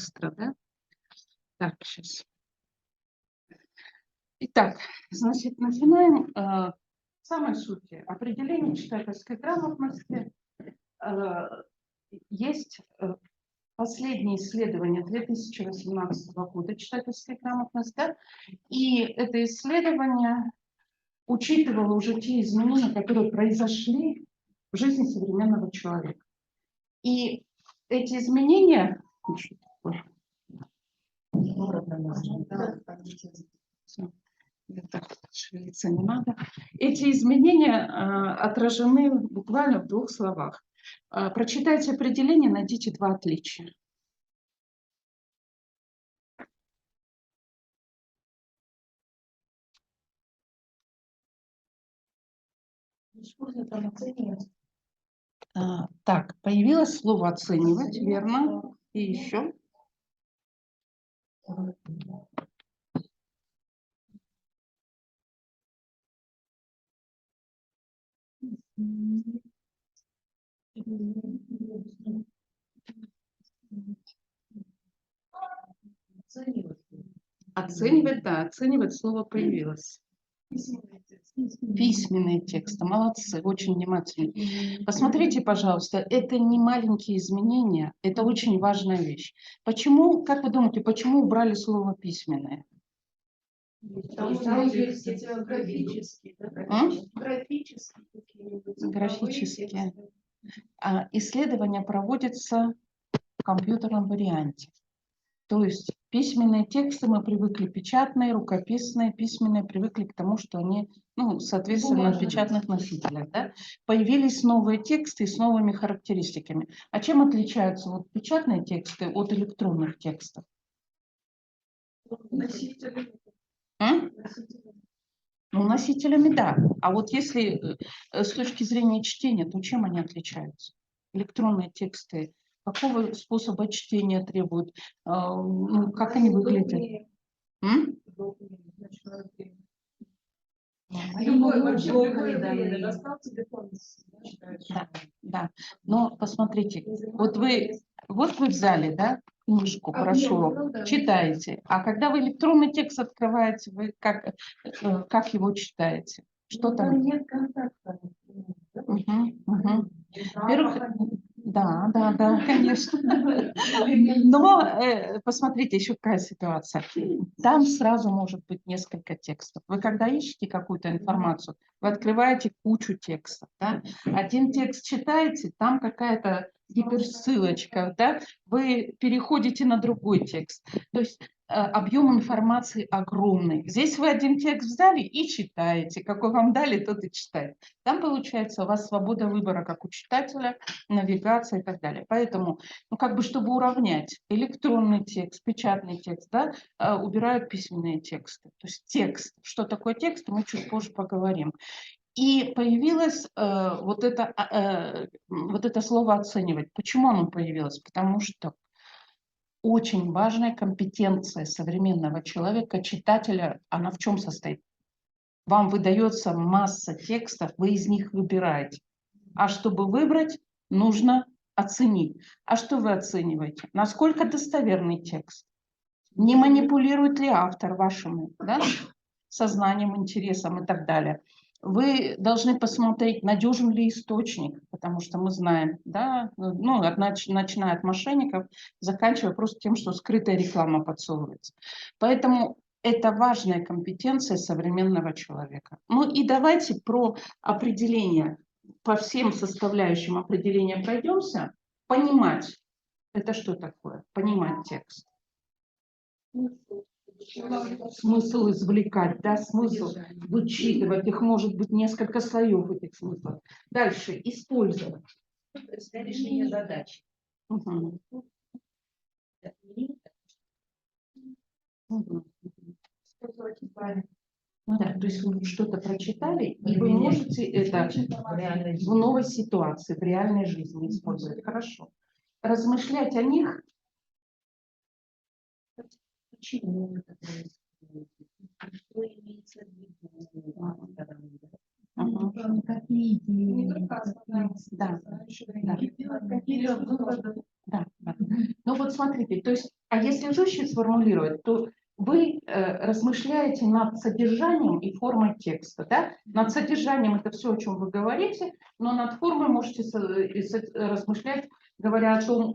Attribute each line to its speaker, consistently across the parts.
Speaker 1: быстро, да? Так, сейчас. Итак, значит, начинаем с самой сути. Определение читательской грамотности. Есть последнее исследование 2018 года читательской грамотности, да? И это исследование учитывало уже те изменения, которые произошли в жизни современного человека. И эти изменения... Так, шевелиться не надо. Эти изменения отражены буквально в двух словах. Прочитайте определение, найдите два отличия. Так, появилось слово «оценивать», верно? И еще? Оценивать, да, оценивать слово появилось. Письменные тексты, молодцы, очень внимательны. Посмотрите, пожалуйста, это не маленькие изменения, это очень важная вещь. Почему, как вы думаете, почему убрали слово «письменное»?
Speaker 2: Графические.
Speaker 1: Графические. Исследование проводится в компьютерном варианте. То есть письменные тексты мы привыкли, печатные, рукописные, письменные привыкли к тому, что они, соответственно, на печатных носителях. Да? Появились новые тексты с новыми характеристиками. А чем отличаются вот печатные тексты от электронных текстов? Носителями, да. А вот если с точки зрения чтения, то чем они отличаются? Электронные тексты какого способа чтения требуют? Как они выглядят? Да. Но посмотрите, вот вы взяли, да, книжку, прошу, читаете. А когда вы электронный текст открываете, вы как его читаете? Что там?
Speaker 2: Нет контакта.
Speaker 1: Во-первых, да, конечно. Но посмотрите, еще какая ситуация. Там сразу может быть несколько текстов. Вы когда ищете какую-то информацию, вы открываете кучу текстов. Да? Один текст читаете, там какая-то гиперссылочка, да? Вы переходите на другой текст. То есть объем информации огромный. Здесь вы один текст взяли и читаете. Какой вам дали, тот и читаете. Там, получается, у вас свобода выбора как у читателя, навигация и так далее. Поэтому, чтобы уравнять электронный текст, печатный текст, да, убирают письменные тексты. То есть текст. Что такое текст, мы чуть позже поговорим. И появилось вот это слово «оценивать». Почему оно появилось? Потому что очень важная компетенция современного человека, читателя, она в чем состоит? Вам выдается масса текстов, вы из них выбираете. А чтобы выбрать, нужно оценить. А что вы оцениваете? Насколько достоверный текст? Не манипулирует ли автор вашим сознанием, интересом и так далее? Вы должны посмотреть, надежен ли источник, потому что мы знаем, да, начиная от мошенников, заканчивая просто тем, что скрытая реклама подсовывается. Поэтому это важная компетенция современного человека. И давайте про определение, по всем составляющим определения пройдемся. Понимать. Это что такое? Понимать текст. Смысл извлекать, да, смысл вычитывать. Их может быть несколько слоев этих смыслов. Дальше. Использовать.
Speaker 2: Для решения задач.
Speaker 1: Да, то есть вы что-то прочитали, и вы можете это в новой ситуации, в реальной жизни использовать. Хорошо. Размышлять о них.
Speaker 2: Почему это происходит? Что имеется в виду?
Speaker 1: Какие идеи? Да. Да, да. Ну вот смотрите, то есть, а если жестче сформулировать, то вы размышляете над содержанием и формой текста, да? Над содержанием это все, о чем вы говорите, но над формой можете размышлять, говоря о том,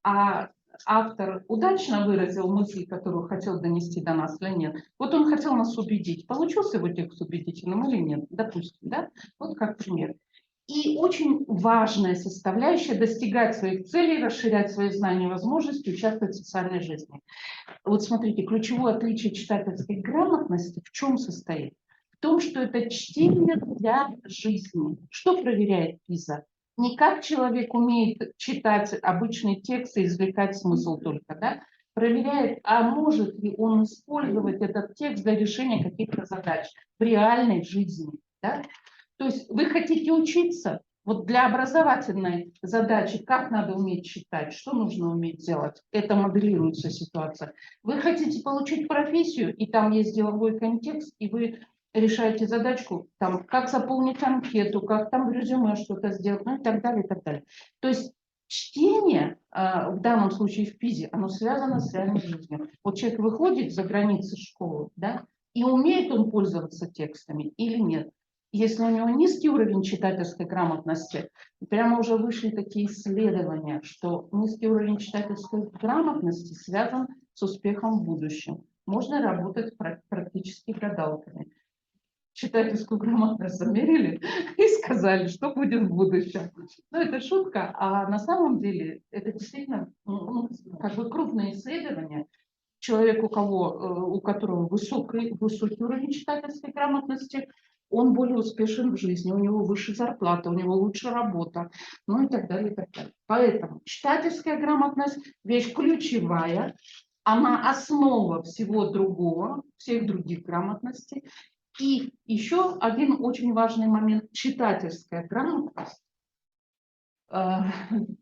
Speaker 1: а автор удачно выразил мысль, которую хотел донести до нас или нет. Вот он хотел нас убедить. Получился его текст убедительным или нет? Допустим, да? Вот как пример. И очень важная составляющая — достигать своих целей, расширять свои знания и возможности, участвовать в социальной жизни. Вот смотрите, ключевое отличие читательской грамотности в чем состоит? В том, что это чтение для жизни. Что проверяет ПИЗа? Не как человек умеет читать обычный текст и извлекать смысл только, да? Проверяет, а может ли он использовать этот текст для решения каких-то задач в реальной жизни. Да? То есть вы хотите учиться, вот для образовательной задачи, как надо уметь читать, что нужно уметь делать, это моделируется ситуация. Вы хотите получить профессию, и там есть деловой контекст, и вы решаете задачку, там, как заполнить анкету, как там в резюме что-то сделать, ну и так далее, и так далее. То есть чтение, в данном случае в ПИЗе, оно связано с реальной жизнью. Вот человек выходит за границы школы, да, и умеет он пользоваться текстами или нет. Если у него низкий уровень читательской грамотности, прямо уже вышли такие исследования, что низкий уровень читательской грамотности связан с успехом в будущем. Можно работать практически гадалками. Читательскую грамотность замерили и сказали, что будет в будущем. Ну, это шутка, а на самом деле это действительно как бы крупное исследование. Человек, у которого высокий уровень читательской грамотности, он более успешен в жизни, у него выше зарплата, у него лучше работа, ну и так далее, и так далее. Поэтому читательская грамотность – вещь ключевая, она основа всего другого, всех других грамотностей. И еще один очень важный момент – читательская грамотность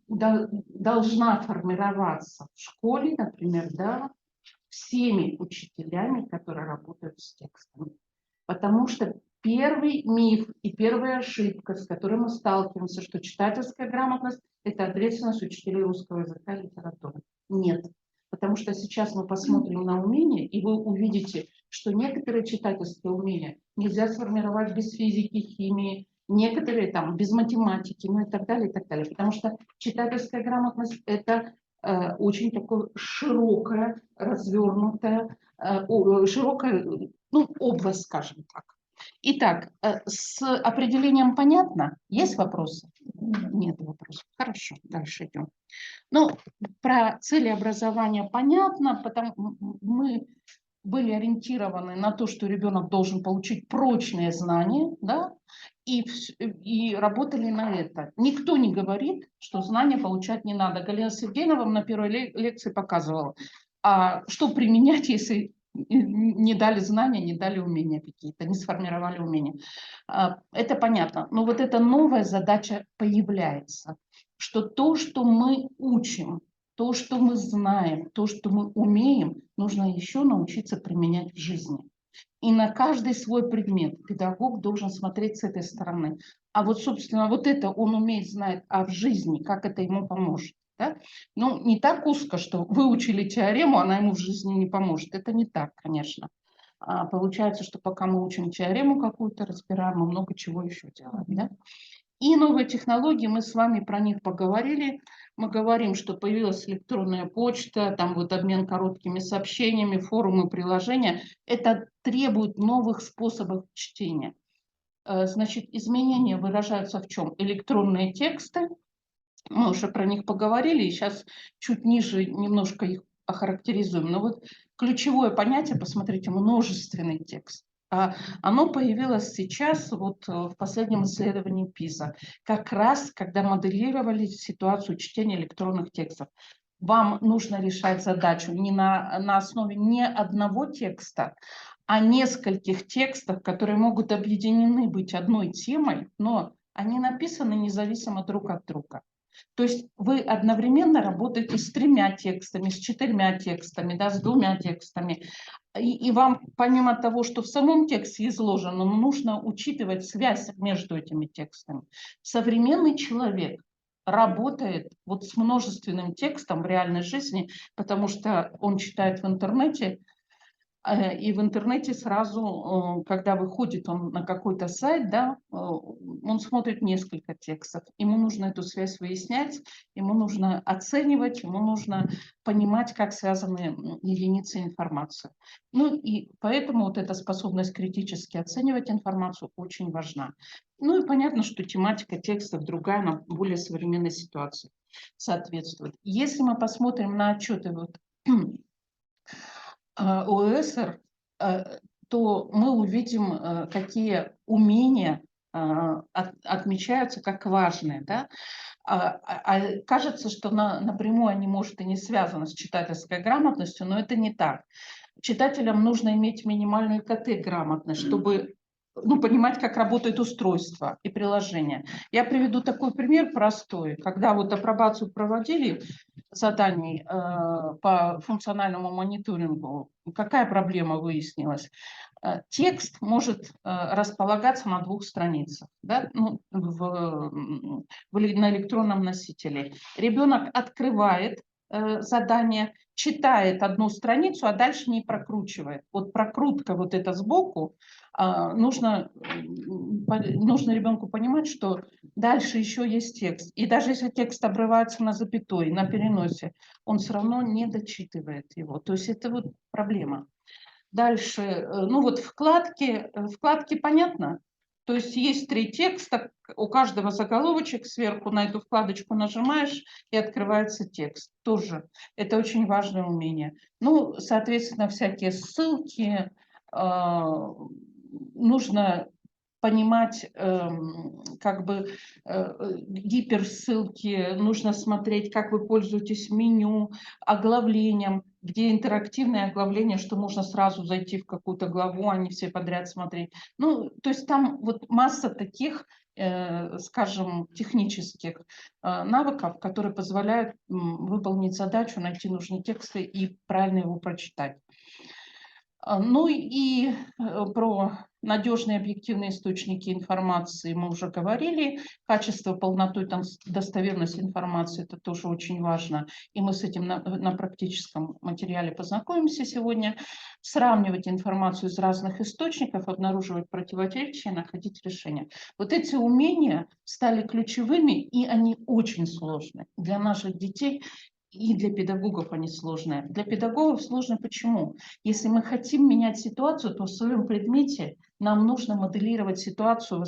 Speaker 1: должна формироваться в школе, например, да, всеми учителями, которые работают с текстом. Потому что первый миф и первая ошибка, с которой мы сталкиваемся, что читательская грамотность – это ответственность учителей русского языка и литературы. Нет. Потому что сейчас мы посмотрим на умения, и вы увидите, что некоторые читательские умения нельзя сформировать без физики, химии, некоторые там без математики, ну и так далее, и так далее. Потому что читательская грамотность – это очень такое широкое, развернутое, широкая, ну, область, скажем так. Итак, с определением понятно? Есть вопросы? Нет вопросов. Хорошо, дальше идем. Ну, про цели образования понятно, потому мы были ориентированы на то, что ребенок должен получить прочные знания, да, и работали на это. Никто не говорит, что знания получать не надо. Галина Сергеевна вам на первой лекции показывала, а что применять, если не дали знания, не дали умения какие-то, не сформировали умения. Это понятно. Но вот эта новая задача появляется, что то, что мы учим, то, что мы знаем, то, что мы умеем, нужно еще научиться применять в жизни. И на каждый свой предмет педагог должен смотреть с этой стороны. А вот, собственно, вот это он умеет, знает, а в жизни, как это ему поможет. Да? Ну, не так узко, что выучили теорему, она ему в жизни не поможет. Это не так, конечно. Получается, что пока мы учим теорему какую-то, разбираем, мы много чего еще делаем. Да? И новые технологии, мы с вами про них поговорили. Мы говорим, что появилась электронная почта, там вот обмен короткими сообщениями, форумы, приложения. Это требует новых способов чтения. Значит, изменения выражаются в чем? Электронные тексты, мы уже про них поговорили, и сейчас чуть ниже немножко их охарактеризуем. Но вот ключевое понятие, посмотрите, множественный текст. Оно появилось сейчас, вот в последнем исследовании ПИЗа, как раз когда моделировали ситуацию чтения электронных текстов. Вам нужно решать задачу не на основе не одного текста, а нескольких текстов, которые могут объединены быть одной темой, но они написаны независимо друг от друга. То есть вы одновременно работаете с 3 текстами, с 4 текстами, да, с 2 текстами. И вам, помимо того, что в самом тексте изложено, нужно учитывать связь между этими текстами. Современный человек работает вот с множественным текстом в реальной жизни, потому что он читает в интернете, и в интернете сразу, когда выходит он на какой-то сайт, да, он смотрит несколько текстов. Ему нужно эту связь выяснять, ему нужно оценивать, ему нужно понимать, как связаны единицы информации. Ну и поэтому вот эта способность критически оценивать информацию очень важна. Ну и понятно, что тематика текстов другая, но более современной ситуации соответствует. Если мы посмотрим на отчеты вот ОЭСР, то мы увидим, какие умения отмечаются как важные. Да? Кажется, что напрямую они, может, и не связаны с читательской грамотностью, но это не так. Читателям нужно иметь минимальную КТ-грамотность, чтобы понимать, как работает устройство и приложение. Я приведу такой пример простой. Когда вот апробацию проводили заданий по функциональному мониторингу, какая проблема выяснилась? Текст может располагаться на 2 страницах, да, на электронном носителе. Ребенок открывает задание, читает одну страницу, а дальше не прокручивает. Вот прокрутка вот это сбоку, нужно ребенку понимать, что дальше еще есть текст. И даже если текст обрывается на запятой, на переносе, он все равно не дочитывает его. То есть это вот проблема. Дальше, ну вот вкладки понятно. То есть 3 текста, у каждого заголовочек, сверху на эту вкладочку нажимаешь, и открывается текст. Тоже это очень важное умение. Ну, соответственно, всякие ссылки, нужно понимать, как бы гиперссылки, нужно смотреть, как вы пользуетесь меню, оглавлением, где интерактивное оглавление, что можно сразу зайти в какую-то главу, а не все подряд смотреть. Ну, то есть там вот масса таких, скажем, технических навыков, которые позволяют выполнить задачу, найти нужные тексты и правильно его прочитать. Ну и про надежные объективные источники информации мы уже говорили. Качество, полноту и достоверность информации – это тоже очень важно. И мы с этим на практическом материале познакомимся сегодня. Сравнивать информацию из разных источников, обнаруживать противоречия, находить решения. Вот эти умения стали ключевыми, и они очень сложны для наших детей. И для педагогов они сложные. Для педагогов сложно почему? Если мы хотим менять ситуацию, то в своем предмете нам нужно моделировать ситуацию,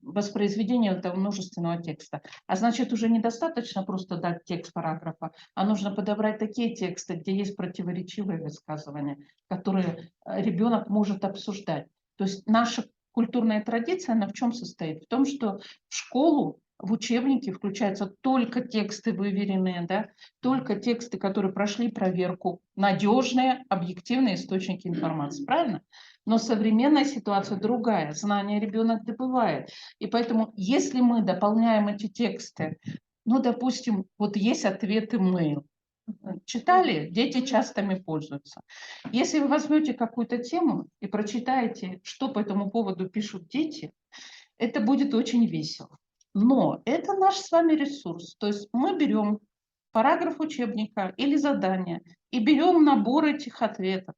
Speaker 1: воспроизведение этого множественного текста. А значит, уже недостаточно просто дать текст параграфа, а нужно подобрать такие тексты, где есть противоречивые высказывания, которые ребенок может обсуждать. То есть наша культурная традиция, она в чем состоит? В том, что в школу, в учебники включаются только тексты выверенные, да, только тексты, которые прошли проверку, надежные, объективные источники информации. Правильно? Но современная ситуация другая. Знания ребенок добывает. И поэтому, если мы дополняем эти тексты, ну, допустим, вот есть ответы mail. Читали? Дети часто ими пользуются. Если вы возьмете какую-то тему и прочитаете, что по этому поводу пишут дети, это будет очень весело. Но это наш с вами ресурс. То есть мы берем параграф учебника или задание и берем набор этих ответов,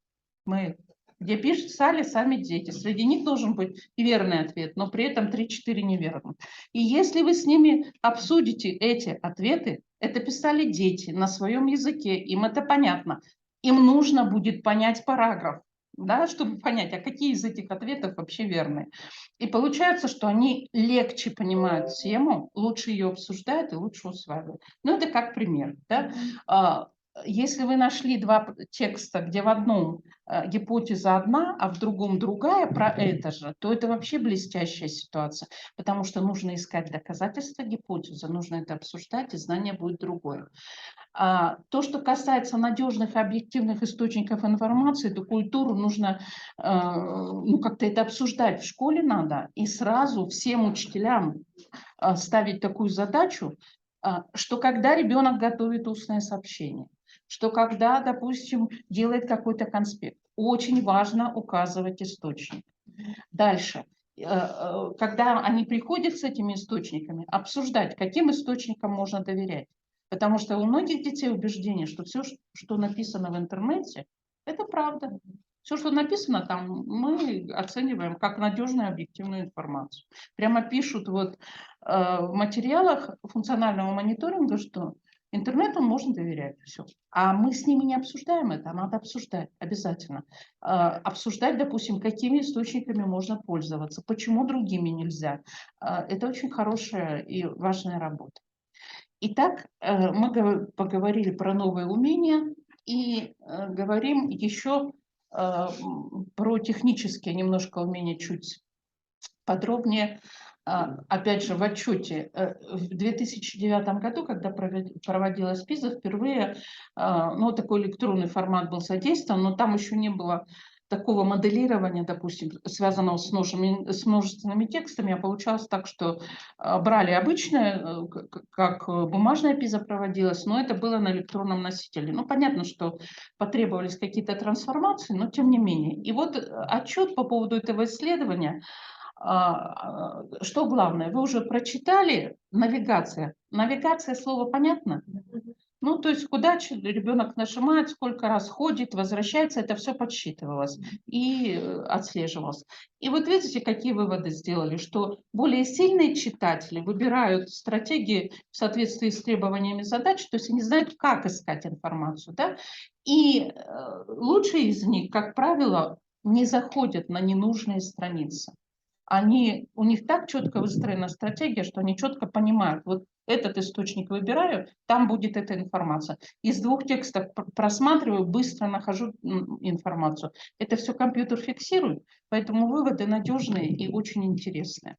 Speaker 1: где писали сами дети. Среди них должен быть верный ответ, но при этом 3-4 неверных. И если вы с ними обсудите эти ответы, это писали дети на своем языке, им это понятно. Им нужно будет понять параграф, да, чтобы понять, а какие из этих ответов вообще верные. И получается, что они легче понимают тему, лучше ее обсуждают и лучше усваивают. Ну, это как пример. Да? Если вы нашли 2 текста, где в одном гипотеза одна, а в другом другая про это же, то это вообще блестящая ситуация, потому что нужно искать доказательства гипотезы, нужно это обсуждать, и знание будет другое. То, что касается надежных и объективных источников информации, эту культуру нужно как-то это обсуждать в школе надо, и сразу всем учителям ставить такую задачу, что когда ребенок готовит устное сообщение, что когда, допустим, делает какой-то конспект, очень важно указывать источник. Дальше. когда они приходят с этими источниками, обсуждать, каким источникам можно доверять. Потому что у многих детей убеждение, что все, что написано в интернете, это правда. Все, что написано там, мы оцениваем как надежную объективную информацию. Прямо пишут вот в материалах функционального мониторинга, что интернету можно доверять. Все. А мы с ними не обсуждаем это, а надо обсуждать обязательно. Обсуждать, допустим, какими источниками можно пользоваться, почему другими нельзя. Это очень хорошая и важная работа. Итак, мы поговорили про новые умения и говорим еще про технические немножко умения чуть подробнее. Опять же, в отчете в 2009 году, когда проводилась ПИЗа, впервые ну, такой электронный формат был задействован, но там еще не было такого моделирования, допустим, связанного с множественными текстами, а получалось так, что брали обычное, как бумажная ПИЗа проводилась, но это было на электронном носителе. Ну, понятно, что потребовались какие-то трансформации, но тем не менее. И вот отчет по поводу этого исследования. Что главное, вы уже прочитали навигация. Навигация, слово понятно? Ну, то есть куда ребенок нажимает, сколько раз ходит, возвращается, это все подсчитывалось и отслеживалось. И вот видите, какие выводы сделали, что более сильные читатели выбирают стратегии в соответствии с требованиями задач, то есть они знают, как искать информацию, да? И лучшие из них, как правило, не заходят на ненужные страницы. У них так четко выстроена стратегия, что они четко понимают, вот этот источник выбираю, там будет эта информация. Из двух текстов просматриваю, быстро нахожу информацию. Это все компьютер фиксирует, поэтому выводы надежные и очень интересные.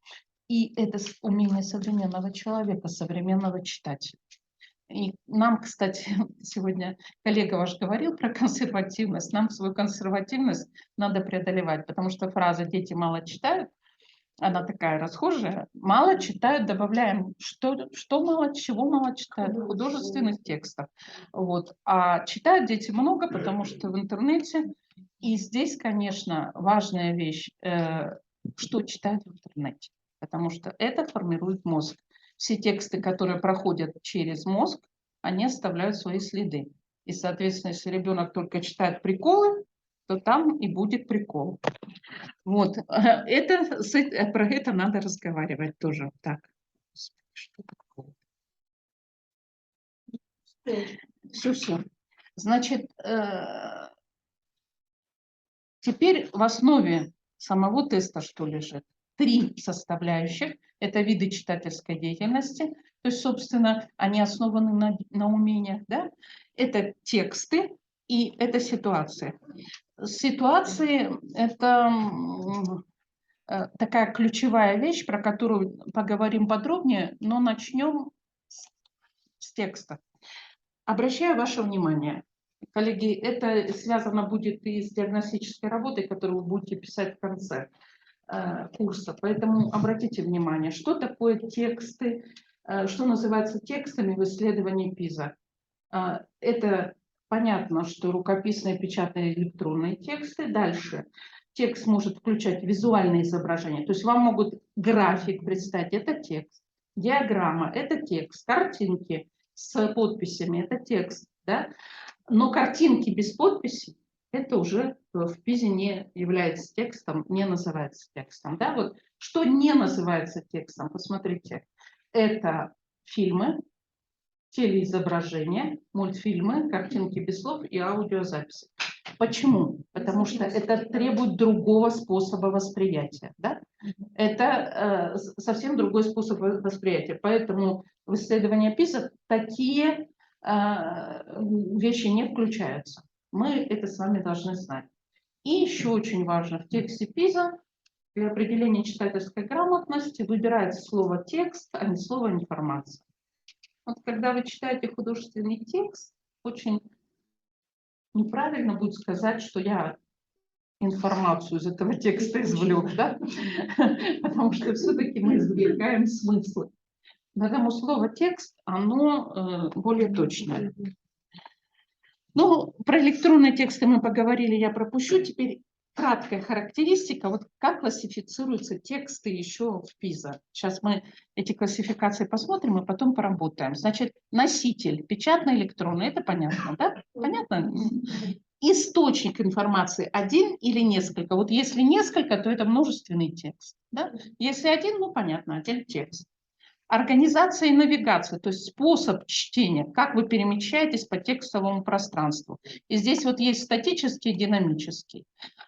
Speaker 1: И это умение современного человека, современного читателя. И нам, кстати, сегодня коллега ваш говорил про консервативность. Нам свою консервативность надо преодолевать, потому что фраза «дети мало читают», она такая расхожая. Мало читают, добавляем, что мало, чего мало читают, художественных текстов. Вот. А читают дети много, потому что в интернете. И здесь, конечно, важная вещь, что читают в интернете. Потому что это формирует мозг. Все тексты, которые проходят через мозг, они оставляют свои следы. И, соответственно, если ребенок только читает приколы, то там и будет прикол. Вот, про это надо разговаривать тоже. Так, что такое? Все. Значит, теперь в основе самого теста что лежит? 3 составляющих. Это виды читательской деятельности. То есть, собственно, они основаны на умениях. Да? Это тексты и это ситуации. Ситуации – это такая ключевая вещь, про которую поговорим подробнее, но начнем с текста. Обращаю ваше внимание, коллеги, это связано будет и с диагностической работой, которую вы будете писать в конце курса. Поэтому обратите внимание, что такое тексты, что называется текстами в исследовании ПИЗа. Это понятно, что рукописные, печатные, электронные тексты. Дальше. Текст может включать визуальные изображения. То есть вам могут график представить, это текст. Диаграмма – это текст. Картинки с подписями – это текст. Да? Но картинки без подписи – это уже в ПИЗе не является текстом, не называется текстом. Да? Вот, что не называется текстом, посмотрите. Это фильмы, телеизображения, мультфильмы, картинки без слов и аудиозаписи. Почему? Потому что это требует другого способа восприятия. Да? Это совсем другой способ восприятия. Поэтому в исследовании ПИЗа такие вещи не включаются. Мы это с вами должны знать. И еще очень важно, в тексте ПИЗа для определения читательской грамотности выбирается слово «текст», а не слово «информация». Вот когда вы читаете художественный текст, очень неправильно будет сказать, что я информацию из этого текста извлек, да? Потому что все-таки мы извлекаем смыслы. Поэтому слово «текст», оно более точное. Ну, про электронные тексты мы поговорили, я пропущу. Теперь краткая характеристика, вот как классифицируются тексты еще в ПИЗа. Сейчас мы эти классификации посмотрим и потом поработаем. Значит, носитель, печатный, электронный, это понятно, да? Понятно? Источник информации один или несколько. Вот если несколько, то это множественный текст. Да? Если один, ну понятно, один текст. Организация и навигация, то есть способ чтения, как вы перемещаетесь по текстовому пространству. И здесь вот есть статический и динамический.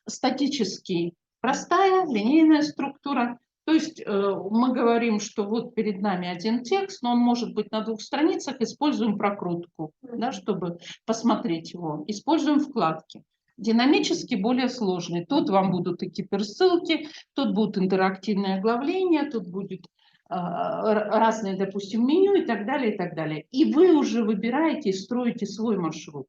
Speaker 1: Статический – простая, линейная структура. То есть мы говорим, что вот перед нами один текст, но он может быть на 2 страницах, используем прокрутку, да, чтобы посмотреть его. Используем вкладки. Динамически более сложный. Тут вам будут и гиперссылки, тут будут интерактивные оглавления, тут будет разные, допустим, меню и так далее, и так далее. И вы уже выбираете и строите свой маршрут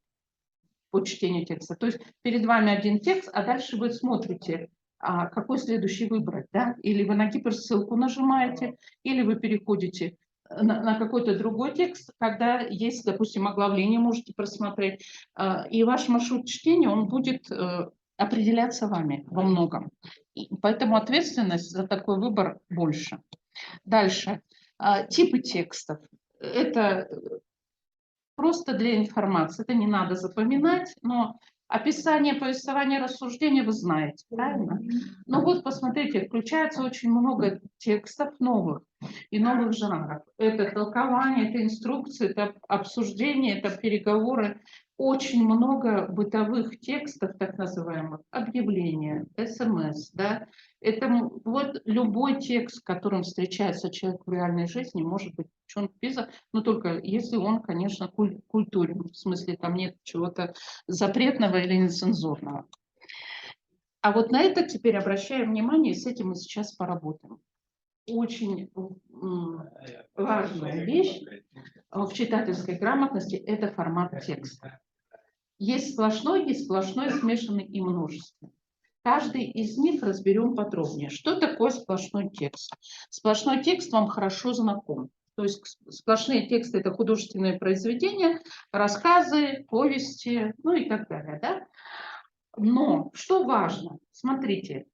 Speaker 1: по чтению текста. То есть перед вами один текст, а дальше вы смотрите, какой следующий выбрать. Да? Или вы на гиперссылку нажимаете, или вы переходите на какой-то другой текст, когда есть, допустим, оглавление, можете просмотреть. И ваш маршрут чтения, он будет определяться вами во многом. И поэтому ответственность за такой выбор больше. Дальше. Типы текстов. Это просто для информации. Это не надо запоминать, но описание, повествование, рассуждение вы знаете, правильно? Ну вот, посмотрите, включается очень много текстов новых и новых жанров. Это толкование, это инструкции, это обсуждение, это переговоры. Очень много бытовых текстов, так называемых, объявления, СМС, да. Это вот любой текст, с которым встречается человек в реальной жизни, может быть включен в ПИЗа, но только если он, конечно, культурен, в смысле там нет чего-то запретного или нецензурного. А вот на это теперь обращаем внимание, и с этим мы сейчас поработаем. Очень важная вещь в читательской грамотности – это формат текста. Есть сплошной, смешанный и множественный. Каждый из них разберем подробнее. Что такое сплошной текст? Сплошной текст вам хорошо знаком. То есть сплошные тексты – это художественные произведения, рассказы, повести, ну и так далее. Да? Но что важно? Смотрите,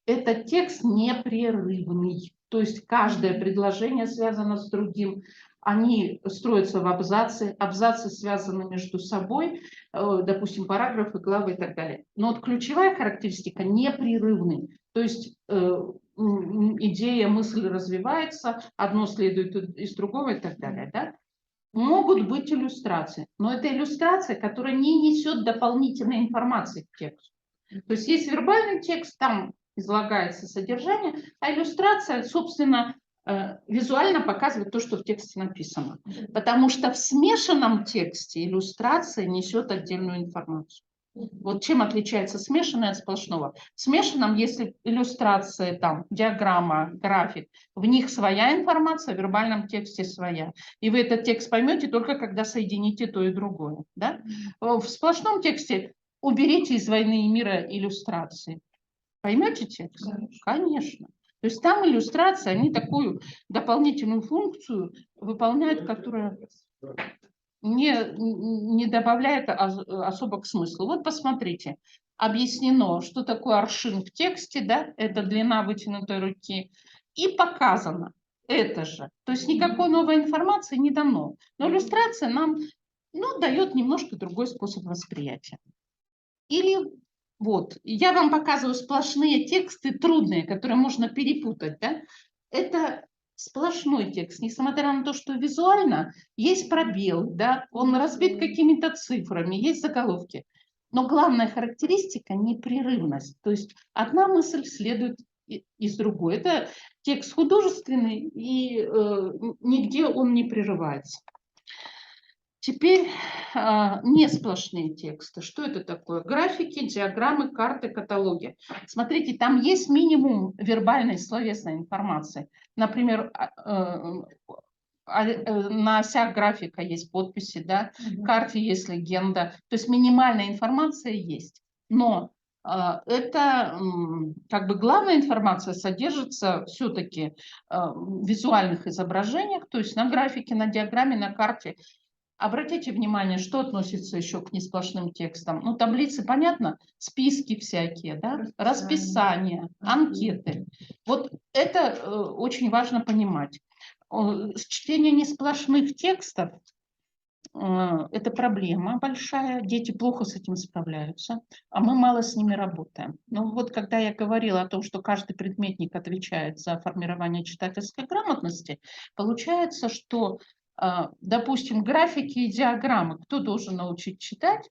Speaker 1: этот текст непрерывный. То есть каждое предложение связано с другим. Они строятся в абзацы, абзацы связаны между собой, допустим, параграфы, главы и так далее. Но вот ключевая характеристика – непрерывный. То есть идея, мысль развивается, одно следует из другого и так далее. Да? Могут быть иллюстрации, но это иллюстрация, которая не несет дополнительной информации к тексту. То есть есть вербальный текст, там излагается содержание, а иллюстрация, собственно, визуально показывает то, что в тексте написано. Потому что в смешанном тексте иллюстрация несет отдельную информацию. Вот чем отличается смешанное от сплошного. В смешанном, если иллюстрация, там, диаграмма, график, в них своя информация, в вербальном тексте своя. И вы этот текст поймете только когда соедините то и другое. Да? В сплошном тексте уберите из «Войны и мира» иллюстрации. Поймете текст? Конечно. То есть там иллюстрации, они такую дополнительную функцию выполняют, которая не добавляет особо к смыслу. Вот посмотрите, объяснено, что такое аршин в тексте, да, это длина вытянутой руки, и показано это же. То есть никакой новой информации не дано. Но иллюстрация нам, ну, дает немножко другой способ восприятия. Или вот, я вам показываю сплошные тексты трудные, которые можно перепутать, да? Это сплошной текст, несмотря на то, что визуально есть пробел, да, он разбит какими-то цифрами, есть заголовки. Но главная характеристика – непрерывность. То есть одна мысль следует из другой. Это текст художественный, и нигде он не прерывается. Теперь не сплошные тексты. Что это такое? Графики, диаграммы, карты, каталоги. Смотрите, там есть минимум вербальной словесной информации. Например, на осях графика есть подписи, да? В карте есть легенда. То есть минимальная информация есть. Но это как бы главная информация содержится все-таки в визуальных изображениях, то есть на графике, на диаграмме, на карте. Обратите внимание, что относится еще к несплошным текстам. Ну, таблицы, понятно, списки всякие, да, расписания, анкеты. Вот это очень важно понимать. Чтение несплошных текстов это проблема большая, дети плохо с этим справляются, а мы мало с ними работаем. Ну вот когда я говорила о том, что каждый предметник отвечает за формирование читательской грамотности, получается, что, допустим, графики и диаграммы кто должен научить читать?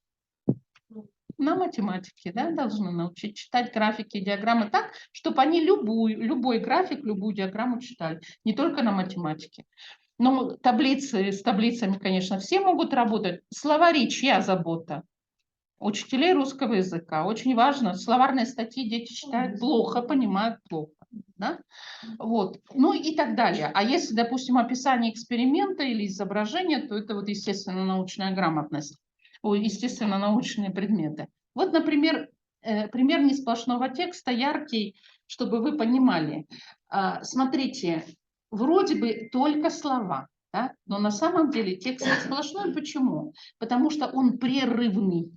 Speaker 1: На математике, да, должны научить читать графики и диаграммы так, чтобы они любой график, любую диаграмму читали, не только на математике. Ну, с таблицами, конечно, все могут работать. Словари, чья забота? Учителей русского языка. Очень важно. Словарные статьи дети читают плохо, понимают плохо. Да? Вот. Ну и так далее. А если, допустим, описание эксперимента или изображения, то это вот, естественно, научная грамотность. Естественно, научные предметы. Вот, например, пример несплошного текста, яркий, чтобы вы понимали. Смотрите, вроде бы только слова, да? Но на самом деле текст сплошной. Почему? Потому что он прерывный.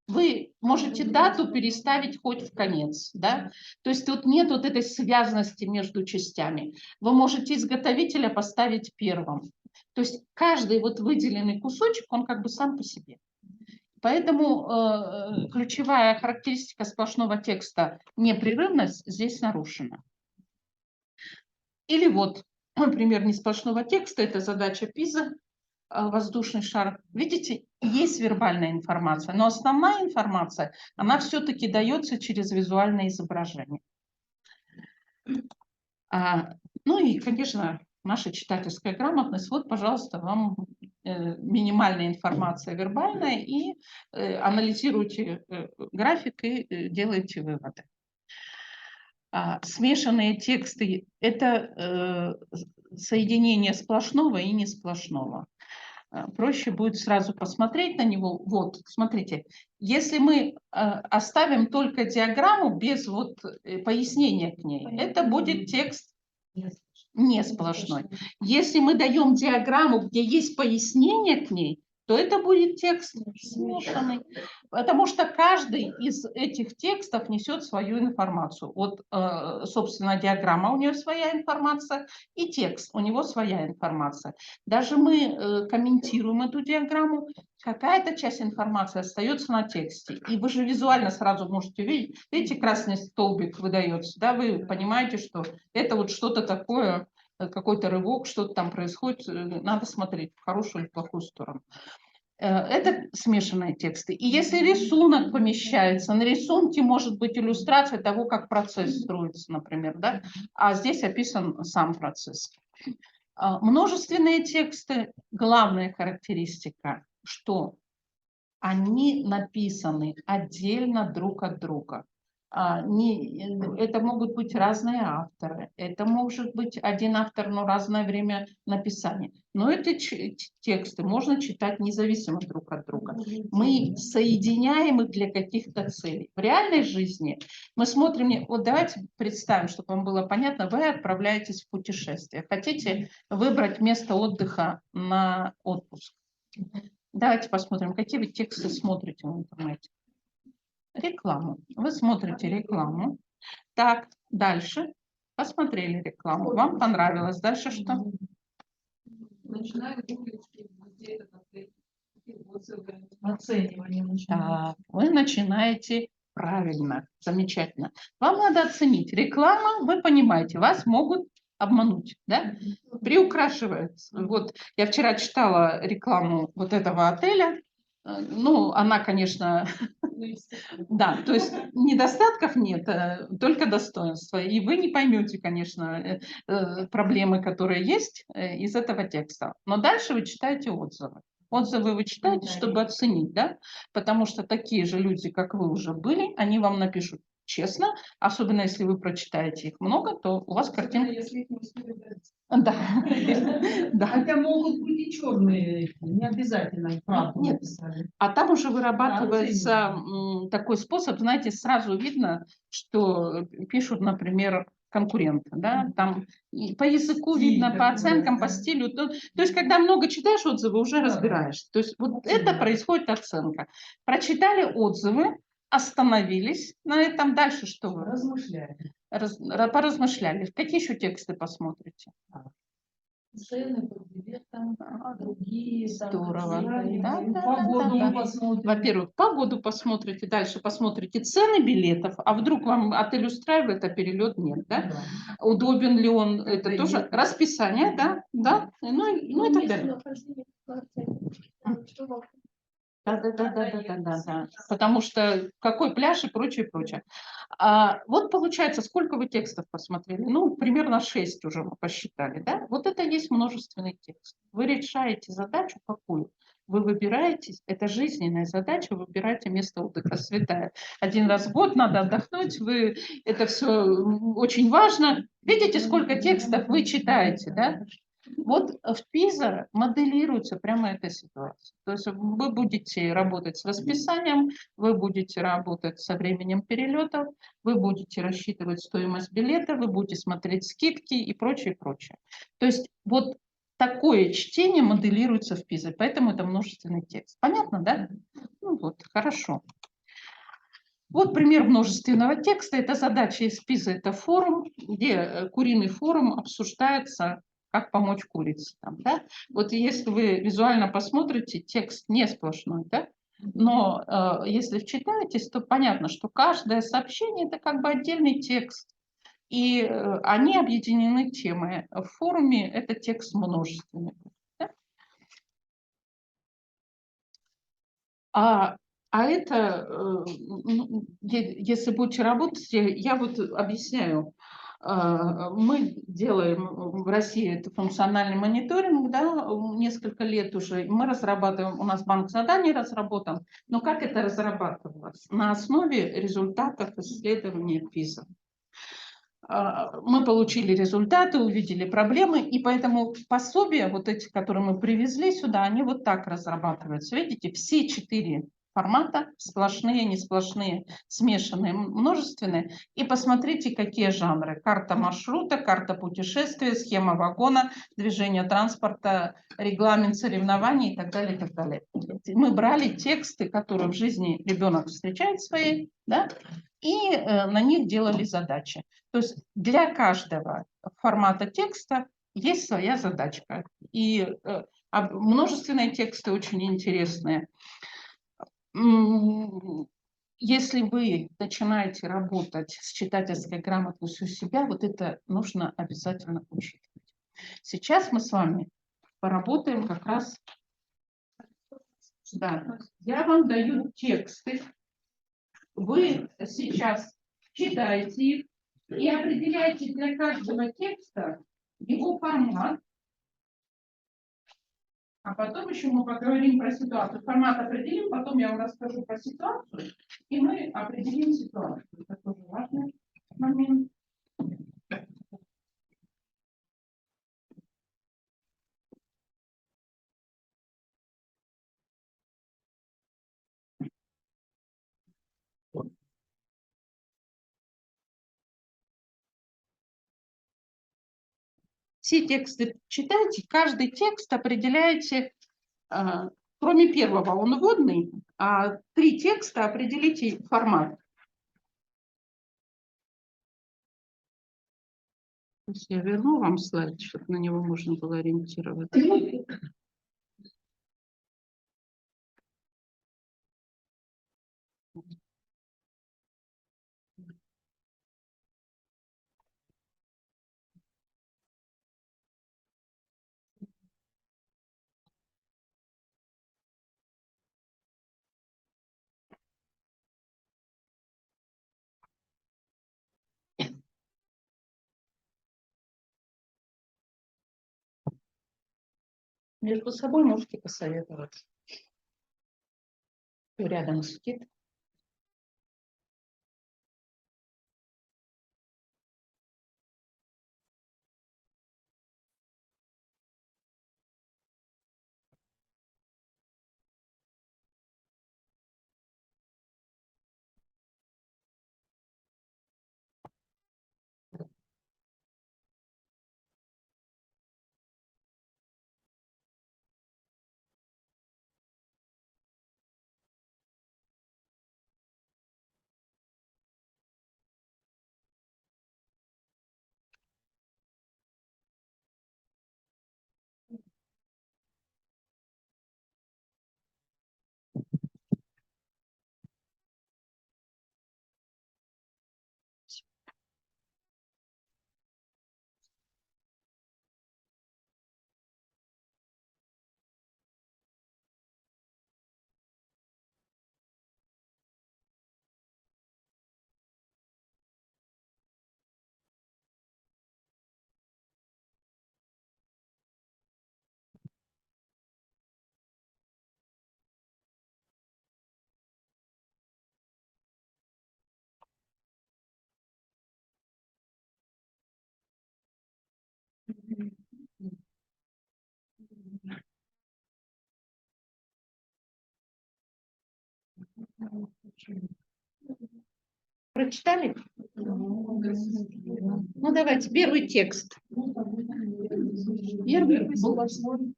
Speaker 1: Вы можете дату переставить хоть в конец, да? То есть тут нет вот этой связности между частями. Вы можете изготовителя поставить первым. То есть каждый вот выделенный кусочек, он как бы сам по себе. Поэтому ключевая характеристика сплошного текста непрерывность здесь нарушена. Или вот пример несплошного текста, это задача ПИЗа, воздушный шар. Видите, есть вербальная информация, но основная информация, она все-таки дается через визуальное изображение. Ну и, конечно, наша читательская грамотность. Вот, пожалуйста, вам минимальная информация вербальная, и анализируйте график и делайте выводы. Смешанные тексты – это соединение сплошного и несплошного. Проще будет сразу посмотреть на него. Вот, смотрите, если мы оставим только диаграмму без вот пояснения к ней, это будет текст не сплошной. Если мы даем диаграмму, где есть пояснение к ней, то это будет текст смешанный, потому что каждый из этих текстов несет свою информацию. Вот, собственно, диаграмма, у нее своя информация, и текст, у него своя информация. Даже мы комментируем эту диаграмму, какая-то часть информации остается на тексте. И вы же визуально сразу можете увидеть, видите, красный столбик выдается, да, вы понимаете, что это вот что-то такое, какой-то рывок, что-то там происходит, надо смотреть в хорошую или в плохую сторону. Это смешанные тексты. И если рисунок помещается, на рисунке может быть иллюстрация того, как процесс строится, например, да? А здесь описан сам процесс. Множественные тексты, главная характеристика, что они написаны отдельно друг от друга. Это могут быть разные авторы, это может быть один автор, но разное время написания. Но эти тексты можно читать независимо друг от друга. Мы соединяем их для каких-то целей. В реальной жизни мы смотрим, вот давайте представим, чтобы вам было понятно, вы отправляетесь в путешествие, хотите выбрать место отдыха на отпуск. Давайте посмотрим, какие вы тексты смотрите в интернете. Рекламу. Вы смотрите рекламу. Так, дальше. Посмотрели рекламу. Вам понравилось. Дальше что?
Speaker 2: Начинаю гуглить, где это оценивание.
Speaker 1: Так, вы начинаете правильно, замечательно. Вам надо оценить. Реклама, вы понимаете, вас могут обмануть, да? Приукрашивается. Вот я вчера читала рекламу вот этого отеля. Ну, она, конечно, да, то есть недостатков нет, только достоинства. И вы не поймете, конечно, проблемы, которые есть из этого текста. Но дальше вы читаете отзывы. Отзывы вы читаете, чтобы оценить, да? Потому что такие же люди, как вы уже были, они вам напишут честно, особенно если вы прочитаете их много, то у вас картинка... Да. Да.
Speaker 2: Хотя могут быть и черные, не обязательно правду
Speaker 1: Нет.
Speaker 2: написали.
Speaker 1: А там уже вырабатывается такой способ, знаете, сразу видно, что пишут, например, конкурента, да, там и по языку
Speaker 2: Стиль
Speaker 1: видно, по
Speaker 2: такой,
Speaker 1: оценкам,
Speaker 2: да.
Speaker 1: по стилю. То есть, когда много читаешь отзывы, уже разбираешь. То есть, вот это происходит оценка. Прочитали отзывы, остановились на этом. Дальше что вы?
Speaker 2: Размышляем.
Speaker 1: Поразмышляли. Какие еще тексты посмотрите?
Speaker 2: Цены по билетам, другие.
Speaker 1: Здорово. Да, да,
Speaker 2: Погоду
Speaker 1: да.
Speaker 2: посмотрим.
Speaker 1: Во-первых, погоду посмотрите, дальше посмотрите цены билетов, а вдруг вам отель устраивает, а перелет нет, да? Удобен ли он, это тоже расписание, да, да, ну и так далее. Да. Потому что какой пляж и прочее, прочее. Вот получается, сколько вы текстов посмотрели? Ну, примерно 6 уже мы посчитали, да? Вот это и есть множественный текст. Вы решаете задачу какую? Вы выбираете, это жизненная задача, вы выбираете место отдыха, святая. Один раз в год надо отдохнуть, это все очень важно. Видите, сколько текстов вы читаете, да? Вот в ПИЗа моделируется прямо эта ситуация. То есть вы будете работать с расписанием, вы будете работать со временем перелетов, вы будете рассчитывать стоимость билета, вы будете смотреть скидки и прочее, прочее. То есть вот такое чтение моделируется в ПИЗе, поэтому это множественный текст. Понятно, да? Ну вот, хорошо. Вот пример множественного текста. Это задача из ПИЗа, это форум, где куриный форум обсуждается, как помочь курице. Там, да? Вот если вы визуально посмотрите, текст не сплошной, да? Но если вчитаетесь, то понятно, что каждое сообщение – это как бы отдельный текст. И они объединены темой. В форуме это текст множественный. Да? Это, если будете работать, я вот объясняю. Мы делаем в России это функциональный мониторинг, да, несколько лет уже. Мы разрабатываем, у нас банк заданий разработан. Но как это разрабатывалось? На основе результатов исследования ПИЗа. Мы получили результаты, увидели проблемы, и поэтому пособия, вот эти, которые мы привезли сюда, они вот так разрабатываются. Видите, все 4 формата, сплошные, не сплошные, смешанные, множественные. И посмотрите, какие жанры. Карта маршрута, карта путешествия, схема вагона, движение транспорта, регламент соревнований и так далее, и так далее. Мы брали тексты, которые в жизни ребенок встречает свои, да, и на них делали задачи. То есть для каждого формата текста есть своя задачка. И множественные тексты очень интересные. Если вы начинаете работать с читательской грамотностью у себя, вот это нужно обязательно учитывать. Сейчас мы с вами поработаем как раз. Да, я вам даю тексты. Вы сейчас читаете их и определяйте для каждого текста его формат. А потом еще мы поговорим про ситуацию. Формат определим, потом я вам расскажу про ситуацию, и мы определим ситуацию. Это тоже важный момент. Все тексты читайте, каждый текст определяете, кроме первого, он вводный, а 3 текста определите формат. Я верну вам слайд, чтобы на него можно было ориентироваться. Между собой можете посоветоваться. Кто рядом сидит. Прочитали? Ну, давайте, первый текст. Первый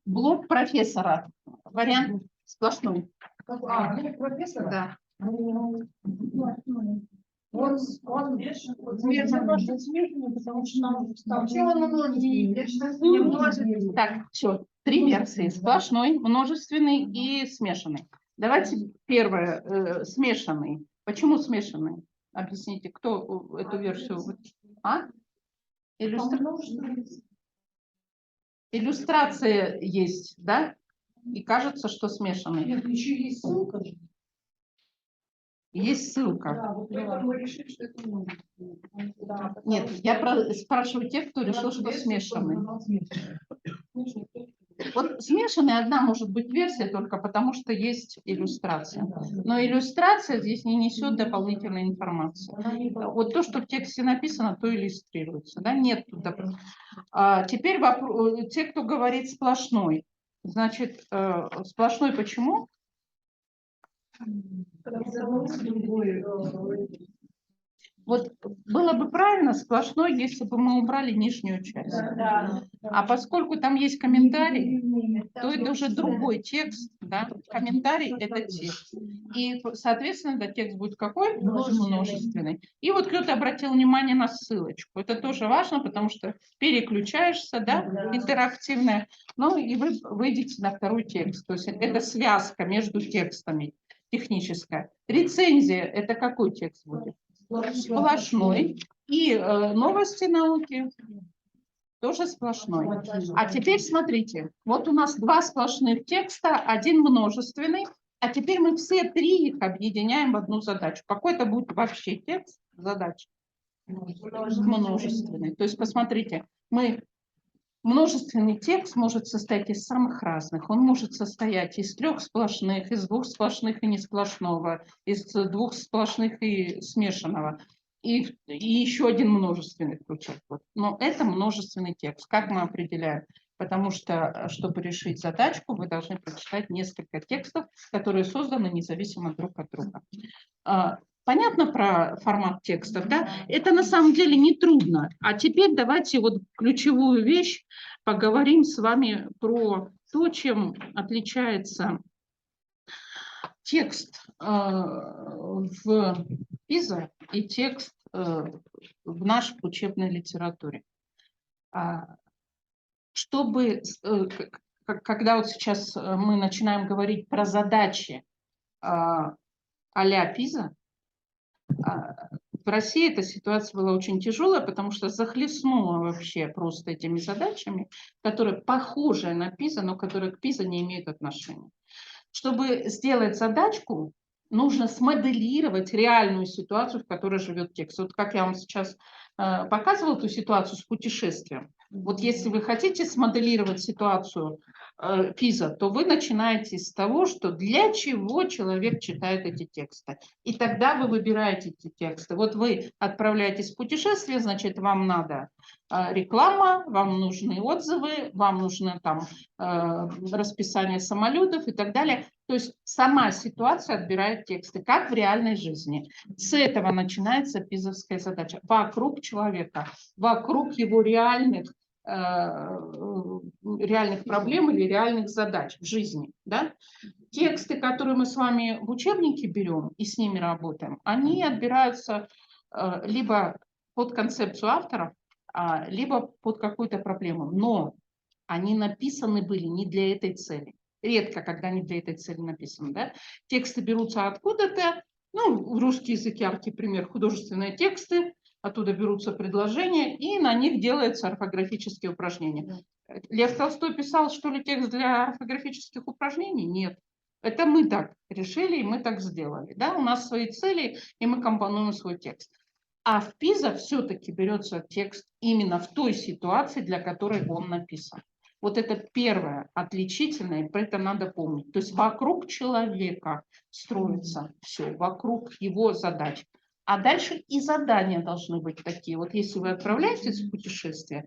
Speaker 1: блок профессора. Вариант сплошной.
Speaker 2: Профессор?
Speaker 1: Да.
Speaker 2: Он смешанный, потому что нам вообще он множественный. Я считаю, что не множественный.
Speaker 1: Так, все. Три версии. Сплошной, множественный и смешанный. Давайте первое. Смешанный. Почему смешанный? Объясните, кто эту версию... А? Иллюстрация есть, да? И кажется, что смешанный.
Speaker 2: Нет, еще есть ссылка.
Speaker 1: Есть ссылка.
Speaker 2: Да, вот поэтому мы решили, что это множественный. Да,
Speaker 1: Нет, я спрашиваю тех, кто решил, что смешанный. Вот смешанный одна может быть версия только потому, что есть иллюстрация. Но иллюстрация здесь не несет дополнительной информации. Вот то, что в тексте написано, то иллюстрируется. Да? Нет тут теперь те, кто говорит сплошной. Значит, сплошной почему? Вот было бы правильно сплошной, если бы мы убрали нижнюю часть. А поскольку там есть комментарий, то это уже другой текст. Да? Комментарий – это текст. И, соответственно, этот текст будет какой? Множественный. И вот кто-то обратил внимание на ссылочку. Это тоже важно, потому что переключаешься, да, интерактивное. Ну и вы выйдете на второй текст. То есть это связка между текстами техническая. Рецензия – это какой текст будет? Сплошной. И новости науки тоже сплошной. А теперь смотрите, вот у нас два сплошных текста, один множественный, а теперь мы все три их объединяем в одну задачу. Какой это будет вообще текст, задача? Множественный. То есть посмотрите, множественный текст может состоять из самых разных. Он может состоять из трех сплошных, из двух сплошных и не сплошного, из двух сплошных и смешанного. И еще один множественный включать. Вот. Но это множественный текст. Как мы определяем? Потому что, чтобы решить задачку, вы должны прочитать несколько текстов, которые созданы независимо друг от друга. Понятно про формат текстов, да? Это на самом деле не трудно. А теперь давайте вот ключевую вещь поговорим с вами про то, чем отличается текст в ПИЗа и текст в нашей учебной литературе. Чтобы, когда вот сейчас мы начинаем говорить про задачи а-ля ПИЗа, в России эта ситуация была очень тяжелая, потому что захлестнула вообще просто этими задачами, которые похожи на ПИЗа, но которые к ПИЗа не имеют отношения. Чтобы сделать задачку, нужно смоделировать реальную ситуацию, в которой живет текст. Вот как я вам сейчас показывала эту ситуацию с путешествием. Вот если вы хотите смоделировать ситуацию ПИЗа, то вы начинаете с того, что для чего человек читает эти тексты. И тогда вы выбираете эти тексты. Вот вы отправляетесь в путешествие, значит, вам надо реклама, вам нужны отзывы, вам нужно там расписание самолетов и так далее. То есть сама ситуация отбирает тексты, как в реальной жизни. С этого начинается пизовская задача. Вокруг человека, вокруг его реальных проблем или реальных задач в жизни. Да? Тексты, которые мы с вами в учебнике берем и с ними работаем, они отбираются либо под концепцию авторов, либо под какую-то проблему. Но они написаны были не для этой цели. Редко, когда они для этой цели написаны. Да? Тексты берутся откуда-то. Ну, в русский язык яркий пример – художественные тексты. Оттуда берутся предложения, и на них делаются орфографические упражнения. Лев Толстой писал, что ли, текст для орфографических упражнений? Нет. Это мы так решили, и мы так сделали. Да? У нас свои цели, и мы компонуем свой текст. А в ПИЗа все-таки берется текст именно в той ситуации, для которой он написан. Вот это первое отличительное, про это надо помнить. То есть вокруг человека строится все, вокруг его задач. А дальше и задания должны быть такие. Вот если вы отправляетесь в путешествие,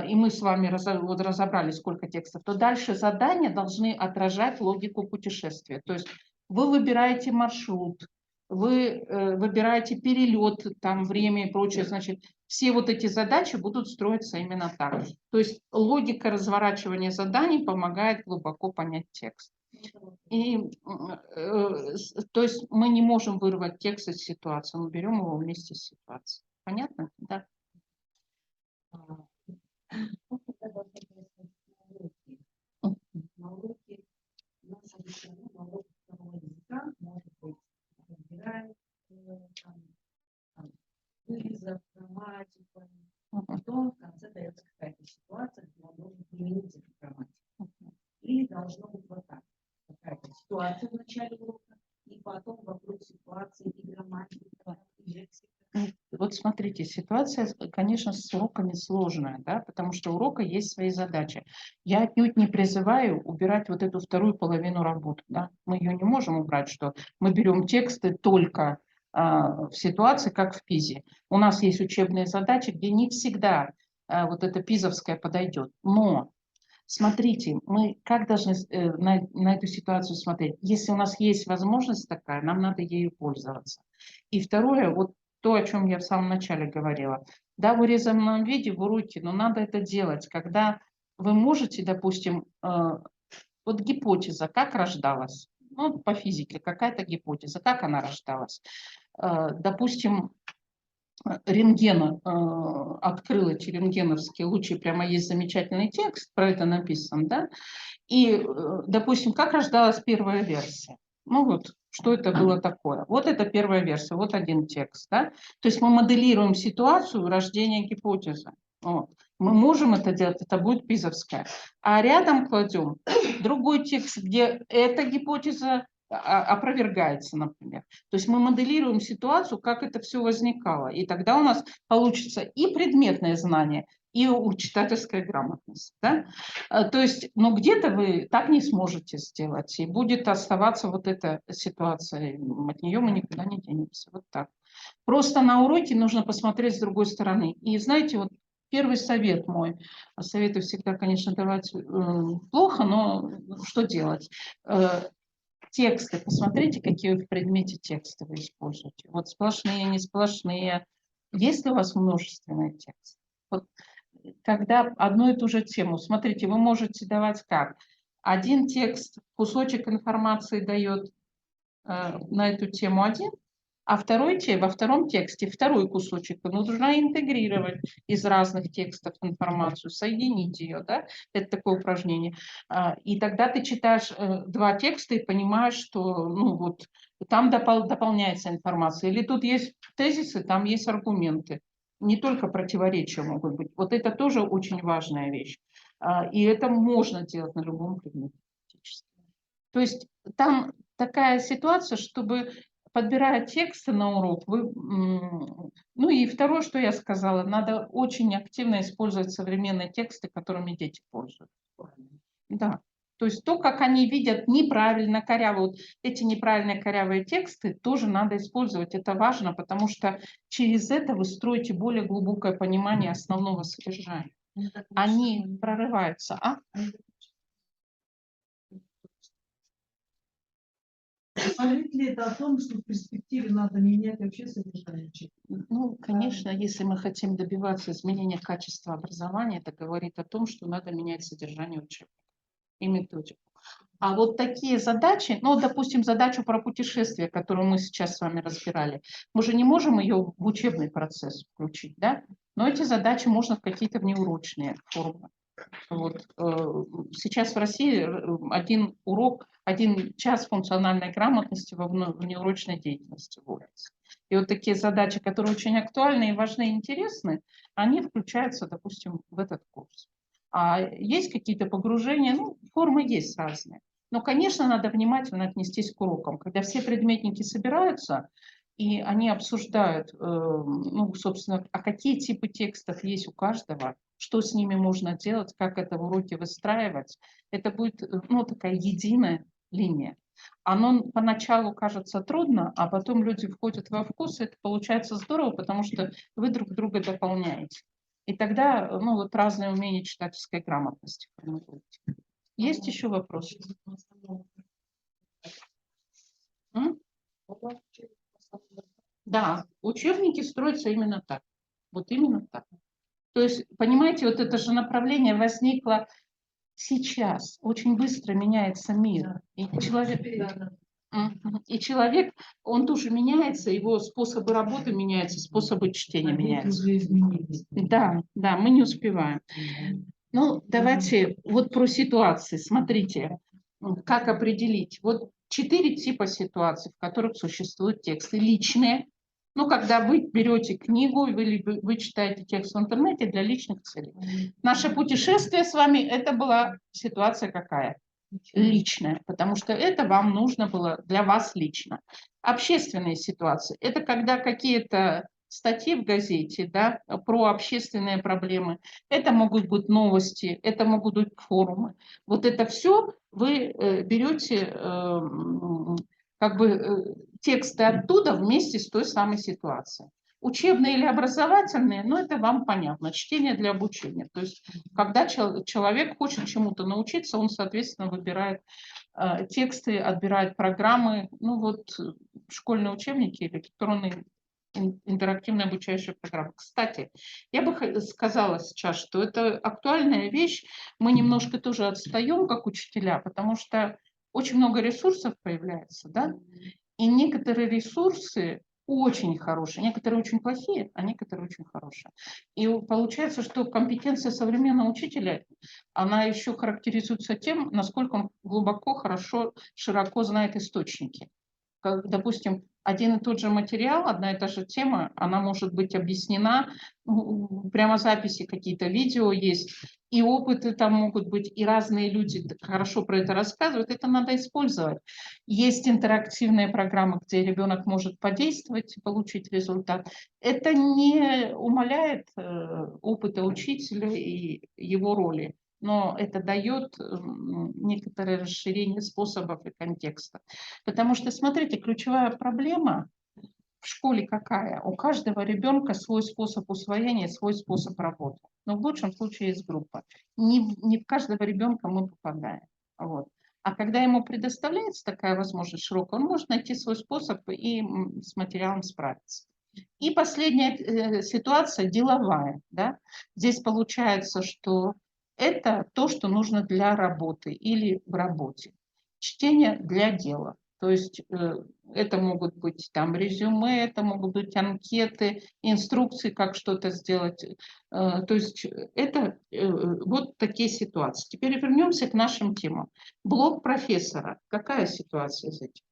Speaker 1: и мы с вами разобрали, сколько текстов, то дальше задания должны отражать логику путешествия. То есть вы выбираете маршрут, вы выбираете перелет, там время и прочее. Значит, все вот эти задачи будут строиться именно так. То есть логика разворачивания заданий помогает глубоко понять текст. И, то есть мы не можем вырвать текст из ситуации, мы берем его вместе с ситуацией. Понятно? Да.
Speaker 3: На уроке наша дочерня, на уроке второго языка, может быть, разбирает вырезов, грамматику. Потом в конце дается какая-то ситуация, где он должен применить эту грамматику. Или должно быть вот так. Какая-то ситуация в начале урока, и потом вокруг ситуации и грамматика, и лексика.
Speaker 1: Вот смотрите, ситуация, конечно, с уроками сложная, да, потому что у урока есть свои задачи. Я отнюдь не призываю убирать вот эту вторую половину работы. Да. Мы ее не можем убрать, что мы берем тексты только в ситуации, как в ПИЗе. У нас есть учебные задачи, где не всегда вот эта пизовская подойдет. Но смотрите, мы как должны на эту ситуацию смотреть? Если у нас есть возможность такая, нам надо ею пользоваться. И второе, вот то, о чем я в самом начале говорила. Да, в урезанном виде, в уроке, но надо это делать, когда вы можете, допустим, вот гипотеза, как рождалась, ну, по физике, какая-то гипотеза, как она рождалась. Допустим, рентген открыл эти рентгеновские лучи, прямо есть замечательный текст, про это написан, да, и, допустим, как рождалась первая версия. Ну вот, что это было такое? Вот это первая версия, вот один текст, да. То есть мы моделируем ситуацию рождения гипотезы. Вот. Мы можем это делать, это будет пизовская. А рядом кладем другой текст, где эта гипотеза опровергается, например. То есть мы моделируем ситуацию, как это все возникало. И тогда у нас получится и предметное знание, и читательская грамотность. Да? То есть, ну, где-то вы так не сможете сделать, и будет оставаться вот эта ситуация. От нее мы никуда не денемся. Вот так. Просто на уроке нужно посмотреть с другой стороны. И знаете, вот первый совет мой, советую всегда, конечно, давать плохо, но что делать? Тексты, посмотрите, какие в предмете тексты вы используете. Вот сплошные, не сплошные. Есть ли у вас множественный текст? Вот, когда одну и ту же тему, смотрите, вы можете давать как? Один текст, кусочек информации дает на эту тему один, а во втором тексте второй кусочек нужно интегрировать из разных текстов информацию, соединить ее, да? Это такое упражнение. И тогда ты читаешь два текста и понимаешь, что ну, вот, там дополняется информация. Или тут есть тезисы, там есть аргументы. Не только противоречия могут быть. Вот это тоже очень важная вещь. И это можно делать на любом предмете. То есть там такая ситуация, чтобы, подбирая тексты на урок, вы, ну и второе, что я сказала, надо очень активно использовать современные тексты, которыми дети пользуются. Да. То есть то, как они видят неправильно, коряво, вот эти неправильные корявые тексты тоже надо использовать. Это важно, потому что через это вы строите более глубокое понимание основного содержания. Они прорываются.
Speaker 2: Говорит ли это о том, что в перспективе надо менять вообще содержание?
Speaker 1: Ну, конечно, если мы хотим добиваться изменения качества образования, это говорит о том, что надо менять содержание учебника и методику. А вот такие задачи, ну, допустим, задачу про путешествие, которую мы сейчас с вами разбирали, мы же не можем ее в учебный процесс включить, да? Но эти задачи можно в какие-то внеурочные формы. Вот. Сейчас в России один урок, 1 час функциональной грамотности во внеурочной деятельности вводится. И вот такие задачи, которые очень актуальны и важны и интересны, они включаются, допустим, в этот курс. А есть какие-то погружения, ну, формы есть разные. Но, конечно, надо внимательно отнестись к урокам. Когда все предметники собираются, и они обсуждают, ну, собственно, а какие типы текстов есть у каждого, что с ними можно делать, как это в уроке выстраивать, это будет, ну, такая единая линия. Оно поначалу кажется трудно, а потом люди входят во вкус, и это получается здорово, потому что вы друг друга дополняете. И тогда, ну, вот разные умения читательской грамотности формируете. Есть еще вопросы? Да, учебники строятся именно так. Вот именно так. То есть, понимаете, вот это же направление возникло сейчас. Очень быстро меняется мир. И человек, он тоже меняется, его способы работы меняются, способы чтения меняются. Да, да, мы не успеваем. Ну, давайте вот про ситуации. Смотрите, как определить. Вот 4 типа ситуаций, в которых существуют тексты. Личные. Ну, когда вы берете книгу, вы читаете текст в интернете для личных целей. Наше путешествие с вами, это была ситуация какая? Личная, потому что это вам нужно было для вас лично. Общественные ситуации, это когда какие-то статьи в газете, да, про общественные проблемы, это могут быть новости, это могут быть форумы. Вот это все вы берете как бы тексты оттуда вместе с той самой ситуацией. Учебные или образовательные, ну это вам понятно, чтение для обучения. То есть когда человек хочет чему-то научиться, он, соответственно, выбирает тексты, отбирает программы, ну вот школьные учебники, электронные интерактивные обучающие программы. Кстати, я бы сказала сейчас, что это актуальная вещь. Мы немножко тоже отстаем, как учителя, потому что очень много ресурсов появляется, да, и некоторые ресурсы очень хорошие, некоторые очень плохие, а некоторые очень хорошие. И получается, что компетенция современного учителя, она еще характеризуется тем, насколько он глубоко, хорошо, широко знает источники. Как, допустим, один и тот же материал, одна и та же тема, она может быть объяснена, прямо записи какие-то, видео есть, и опыты там могут быть, и разные люди хорошо про это рассказывают, это надо использовать. Есть интерактивные программы, где ребенок может подействовать и получить результат. Это не умаляет опыта учителя и его роли, но это дает некоторое расширение способов и контекста. Потому что, смотрите, ключевая проблема в школе какая? У каждого ребенка свой способ усвоения, свой способ работы. Но в лучшем случае есть группа. Не в каждого ребенка мы попадаем. Вот. А когда ему предоставляется такая возможность широкая, он может найти свой способ и с материалом справиться. И последняя ситуация деловая. Да? Здесь получается, что это то, что нужно для работы или в работе. Чтение для дела. То есть это могут быть там резюме, это могут быть анкеты, инструкции, как что-то сделать. То есть это вот такие ситуации. Теперь вернемся к нашим темам. Блог профессора. Какая ситуация с этим?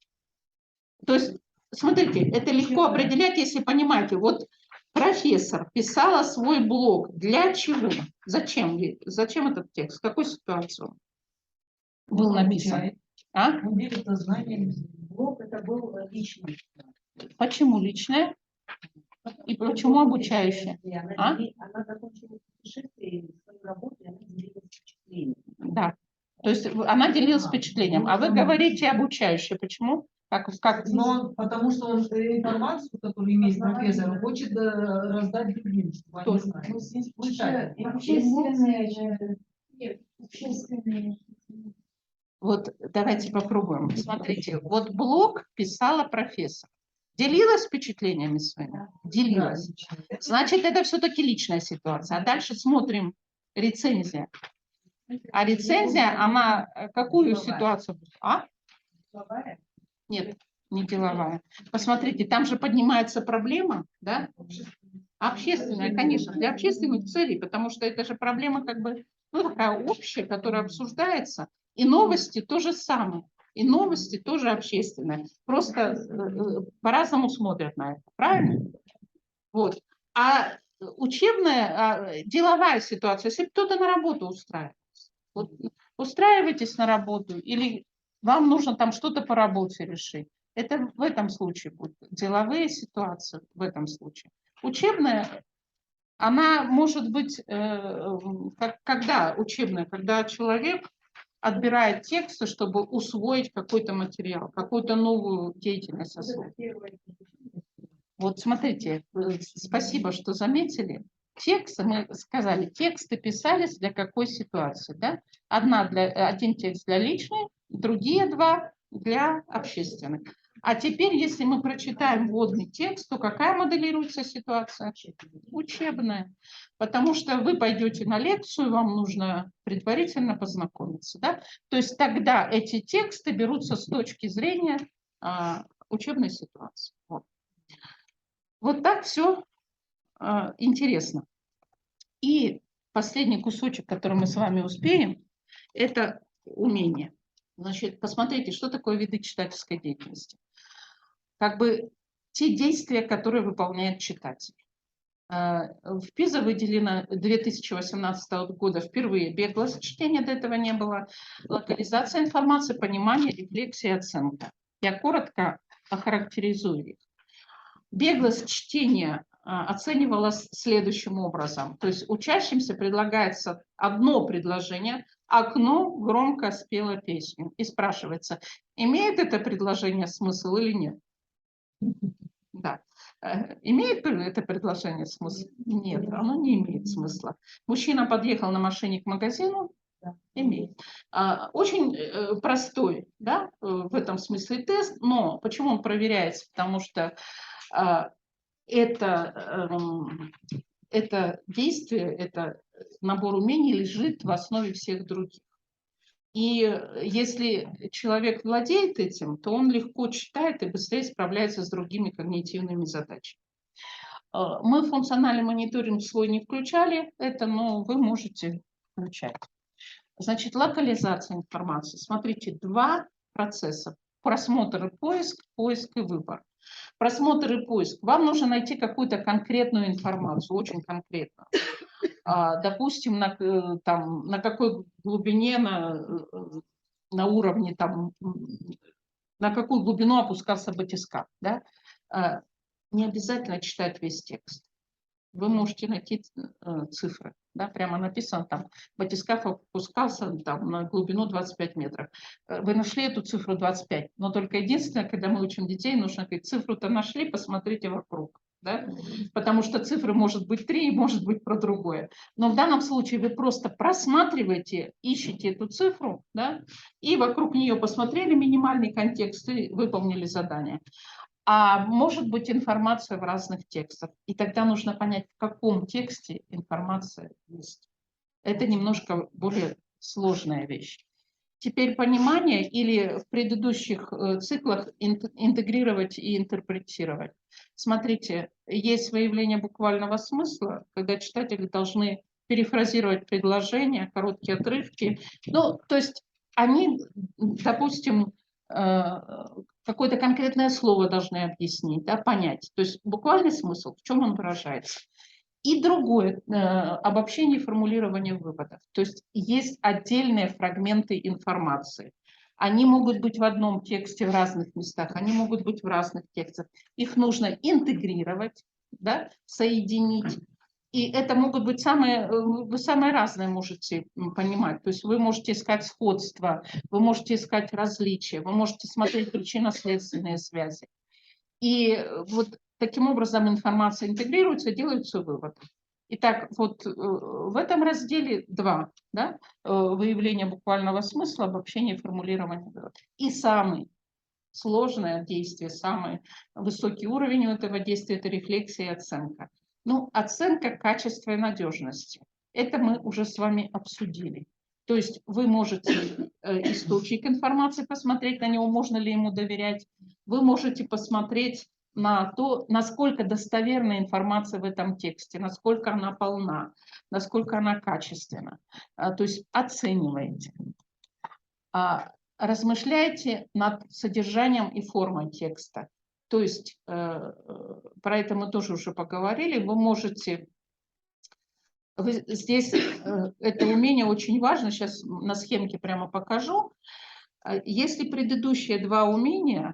Speaker 1: То есть, смотрите, это легко определять, если понимаете. Вот профессор писала свой блог. Для чего? Зачем? Зачем этот текст? В какой ситуации он был написан? А?
Speaker 3: Блог это был личный.
Speaker 1: Почему личное? И почему обучающее?
Speaker 3: Она закончила путешествие, свою работу, и она делилась впечатлениями.
Speaker 1: Да. То есть она делилась впечатлением. А вы говорите обучающее. Почему?
Speaker 2: Но потому что он информацию, которую имеет профессор, он хочет раздать другим, чтобы они знали.
Speaker 3: Общественные.
Speaker 1: Вот давайте попробуем. Смотрите, вот блог писала профессор. Делилась впечатлениями своими? Делилась. Значит, это все-таки личная ситуация. А дальше смотрим рецензия. А рецензия, она какую ситуацию? А? Нет, не деловая. Посмотрите, там же поднимается проблема, да? Общественная, конечно, для общественных целей, потому что это же проблема как бы, ну, такая общая, которая обсуждается. И новости то же самое. И новости тоже общественные. Просто по-разному смотрят на это. Правильно? Вот. А учебная, деловая ситуация, если кто-то на работу устраивается. Вот, устраиваетесь на работу или вам нужно там что-то по работе решить. Это в этом случае будут деловые ситуации, в этом случае. Учебная, она может быть, когда учебная, когда человек отбирает тексты, чтобы усвоить какой-то материал, какую-то новую деятельность освоить. Вот смотрите, спасибо, что заметили. Тексты, мы сказали, тексты писались для какой ситуации, да? Один текст для личной, другие два для общественных. А теперь, если мы прочитаем вводный текст, то какая моделируется ситуация? Учебная. Потому что вы пойдете на лекцию, вам нужно предварительно познакомиться. Да? То есть тогда эти тексты берутся с точки зрения учебной ситуации. Вот так все интересно. И последний кусочек, который мы с вами успеем, это умение. Значит, посмотрите, что такое виды читательской деятельности. Как бы те действия, которые выполняет читатель. В ПИЗа выделено 2018 года впервые беглость чтения, до этого не было, локализация информации, понимание, рефлексия, оценка. Я коротко охарактеризую их. Беглость чтения оценивалась следующим образом. То есть учащимся предлагается одно предложение, окно громко спело песню. И спрашивается, имеет это предложение смысл или нет? Да. Имеет это предложение смысл? Нет, оно не имеет смысла. Мужчина подъехал на машине к магазину, имеет. Очень простой, да, в этом смысле тест, но почему он проверяется? Потому что это действие, это набор умений лежит в основе всех других. И если человек владеет этим, то он легко читает и быстрее справляется с другими когнитивными задачами. Мы функциональный мониторинг свой не включали, это, но вы можете включать. Значит, локализация информации. Смотрите, два процесса. Просмотр и поиск, поиск и выбор. Просмотр и поиск. Вам нужно найти какую-то конкретную информацию, очень конкретную. Допустим, на какой глубине, на уровне, там, на какую глубину опускался батискаф. Да? Не обязательно читать весь текст. Вы можете найти цифры. Да? Прямо написано там, батискаф опускался там, на глубину 25 метров. Вы нашли эту цифру 25, но только единственное, когда мы учим детей, нужно говорить, цифру-то нашли, посмотрите вокруг. Да? Потому что цифры может быть 3 и может быть про другое. Но в данном случае вы просто просматриваете, ищете эту цифру, да? И вокруг нее посмотрели минимальный контекст и выполнили задание. А может быть информация в разных текстах. И тогда нужно понять, в каком тексте информация есть. Это немножко более сложная вещь. Теперь понимание или в предыдущих циклах интегрировать и интерпретировать. Смотрите, есть выявление буквального смысла, когда читатели должны перефразировать предложения, короткие отрывки. Ну, то есть они, допустим, какое-то конкретное слово должны объяснить, да, понять. То есть буквальный смысл, в чем он выражается. И другое, обобщение и формулирование выводов. То есть есть отдельные фрагменты информации. Они могут быть в одном тексте в разных местах, они могут быть в разных текстах. Их нужно интегрировать, да, соединить. И это могут быть вы самые разные можете понимать. То есть вы можете искать сходство, вы можете искать различия, вы можете смотреть причинно-следственные связи. И вот таким образом информация интегрируется, делаются выводы. Итак, вот в этом разделе 2, да, выявление буквального смысла, обобщение, формулирование выводов. И самый сложное действие, самый высокий уровень у этого действия – это рефлексия и оценка. Ну, оценка качества и надежности. Это мы уже с вами обсудили. То есть вы можете источник информации посмотреть на него, можно ли ему доверять. Вы можете посмотреть на то, насколько достоверна информация в этом тексте, насколько она полна, насколько она качественна. То есть оцениваете. Размышляйте над содержанием и формой текста. То есть про это мы тоже уже поговорили. Вы можете... Здесь это умение очень важно. Сейчас на схемке прямо покажу. Если предыдущие два умения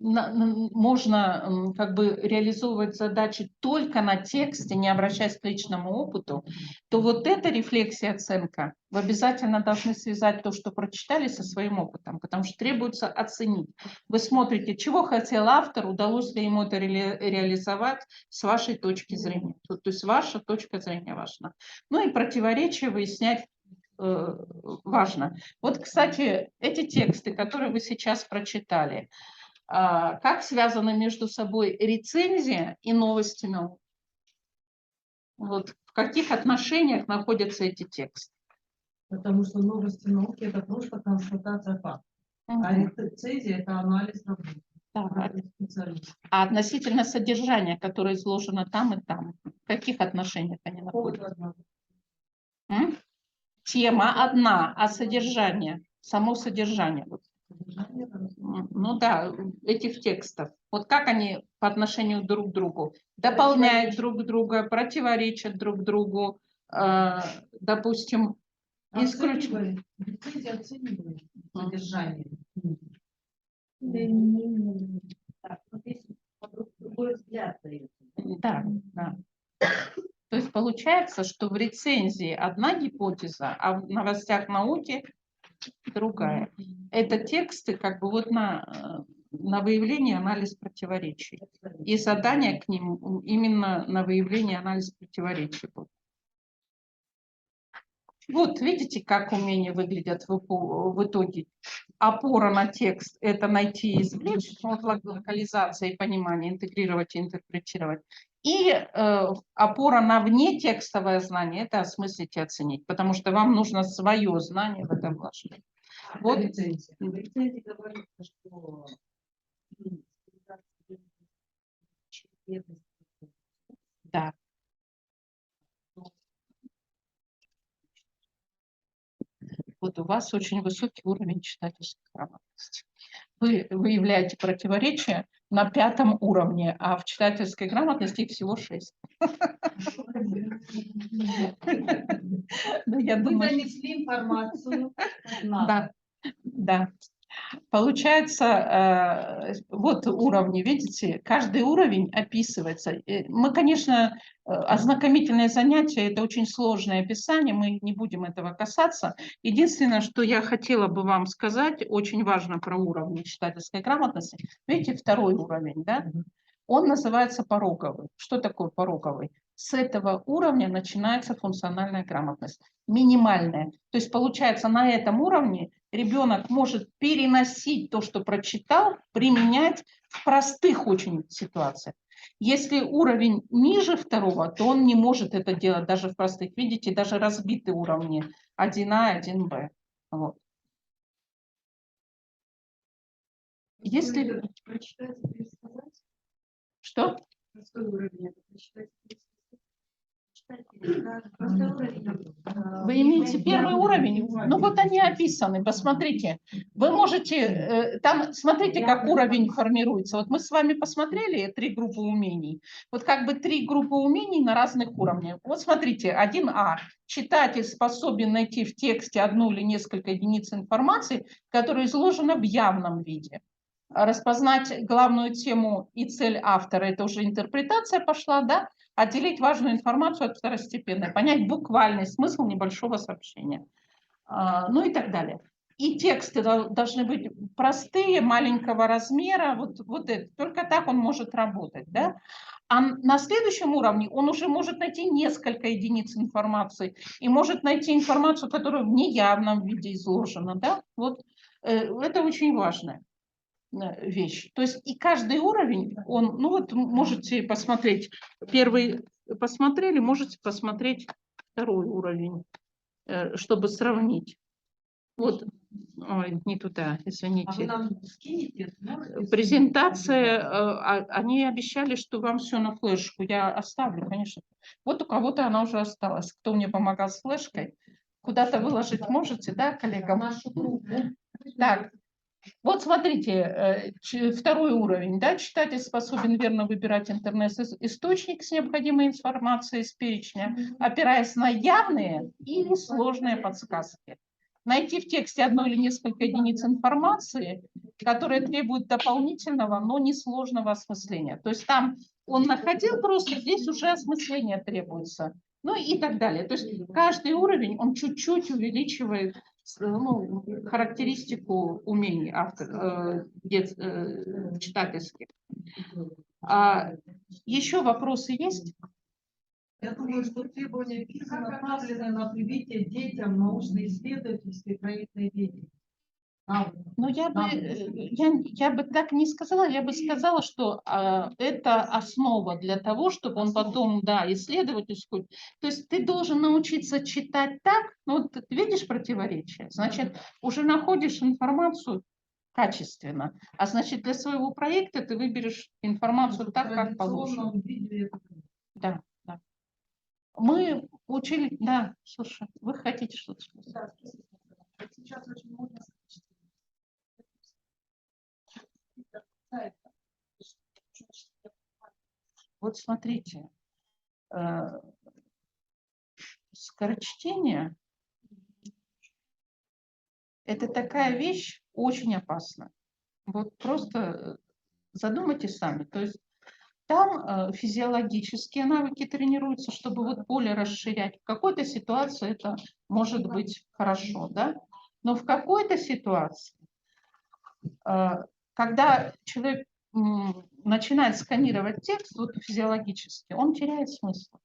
Speaker 1: можно как бы реализовывать задачи только на тексте, не обращаясь к личному опыту, то вот эта рефлексия, оценка, вы обязательно должны связать то, что прочитали, со своим опытом, потому что требуется оценить. Вы смотрите, чего хотел автор, удалось ли ему это реализовать с вашей точки зрения. То есть ваша точка зрения важна. Ну и противоречия выяснять важно. Вот, кстати, эти тексты, которые вы сейчас прочитали, как связаны между собой рецензия и новости науки? Вот в каких отношениях находятся эти тексты?
Speaker 2: Потому что новости науки это просто констатация фактов. А рецензия это анализ работы.
Speaker 1: Так. А относительно содержания, которое изложено там и там, в каких отношениях они находятся? Тема одна, а содержание, само содержание. Ну да, этих текстов. Вот как они по отношению друг к другу дополняют друг друга, противоречат друг другу, допустим, исключительно.
Speaker 2: Рецензия оценивает содержание.
Speaker 3: Так, вот здесь другой взгляд дается.
Speaker 1: Да, да. То есть получается, что в рецензии одна гипотеза, а в новостях науки другая. Это тексты как бы вот на выявление, анализ противоречий. И задание к ним именно на выявление, анализ противоречий. Вот видите, как умения выглядят в итоге. Опора на текст – это найти и извлечь, вот локализация и понимание, интегрировать и интерпретировать. И опора на внетекстовое знание – это осмыслить и оценить, потому что вам нужно свое знание в это вложить. Вот
Speaker 2: Рецензия.
Speaker 3: В рецензии говорится, что
Speaker 1: да. Вот у вас очень высокий уровень читательской грамотности. Вы выявляете противоречия на 5 уровне, а в читательской грамотности их всего 6.
Speaker 2: Вы донесли информацию.
Speaker 1: Да, да. Получается, вот уровни, видите, каждый уровень описывается. Мы, конечно, ознакомительное занятие – это очень сложное описание, мы не будем этого касаться. Единственное, что я хотела бы вам сказать, очень важно про уровни читательской грамотности. Видите, 2-й уровень, да? Он называется пороговый. Что такое пороговый? С этого уровня начинается функциональная грамотность, минимальная. То есть, получается, на этом уровне ребенок может переносить то, что прочитал, применять в простых очень ситуациях. Если уровень ниже 2-го, то он не может это делать даже в простых. Видите, даже разбитые уровни 1А, 1Б. Вот. Если... Что? Вы имеете 1-й уровень? Ну вот они описаны, посмотрите. Вы можете, там, смотрите, как уровень формируется. Вот мы с вами посмотрели 3 группы умений. Вот как бы 3 группы умений на разных уровнях. Вот смотрите, 1А. Читатель способен найти в тексте одну или несколько единиц информации, которая изложена в явном виде. Распознать главную тему и цель автора, это уже интерпретация пошла, да? Отделить важную информацию от второстепенной, понять буквальный смысл небольшого сообщения, ну и так далее. И тексты должны быть простые, маленького размера, вот это. Только так он может работать, да? А на следующем уровне он уже может найти несколько единиц информации и может найти информацию, которая в неявном виде изложена, да? Вот это очень важно. Вещь. То есть и каждый уровень, он, ну вот можете посмотреть, 1-й посмотрели, можете посмотреть 2-й уровень, чтобы сравнить. Вот, ой, не туда, извините.
Speaker 2: А вы нам скинете?
Speaker 1: Презентация, они обещали, что вам все на флешку, я оставлю, конечно. Вот у кого-то она уже осталась. Кто мне помогал с флешкой? Куда-то выложить можете, да, коллега?
Speaker 2: Нашу группу.
Speaker 1: Так. Вот смотрите, 2-й уровень, да, читатель способен верно выбирать интернет-источник с необходимой информацией из перечня, опираясь на явные или сложные подсказки. Найти в тексте одно или несколько единиц информации, которые требуют дополнительного, но несложного осмысления. То есть там он находил просто, здесь уже осмысление требуется. Ну и так далее. То есть каждый уровень, он чуть-чуть увеличивает характеристику умений читательских. Еще вопросы есть?
Speaker 2: Я думаю, что требования ПИСа направлены на привитие детям научно-исследовательской проектной деятельности.
Speaker 1: Ну, я бы так не сказала, я бы сказала, что это основа для того, чтобы он потом, да, исследовательскую. То есть ты должен научиться читать так, ну, вот ты видишь противоречие, значит, уже находишь информацию качественно, а значит, для своего проекта ты выберешь информацию так, как положено. Да, да. Мы учили, да, слушай, вы хотите что-то сказать?
Speaker 4: Да, сейчас очень модно.
Speaker 1: Вот смотрите, скорочтение – это такая вещь очень опасная. Вот просто задумайтесь сами. То есть там физиологические навыки тренируются, чтобы вот поле расширять. В какой-то ситуации это может быть хорошо, да? Но в какой-то ситуации, когда человек начинает сканировать текст вот физиологически, он теряет смысл.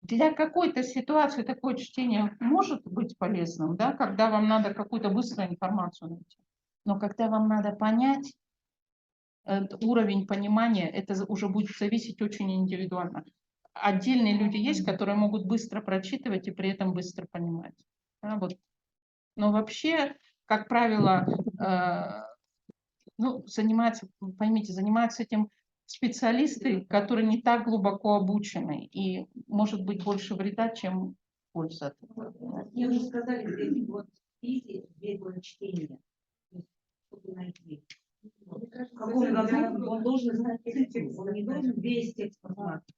Speaker 1: Для какой-то ситуации такое чтение может быть полезным, да, когда вам надо какую-то быструю информацию найти. Но когда вам надо понять, уровень понимания, это уже будет зависеть очень индивидуально. Отдельные люди есть, которые могут быстро прочитывать и при этом быстро понимать. Да, вот. Но вообще, как правило, ну, занимаются этим специалисты, которые не так глубоко обучены, и может быть больше вреда, чем пользы от этого.
Speaker 3: Мне уже сказали, здесь вот физик, две чтения, чтобы найти. Он должен знать текст, он не должен весь текст посмотреть.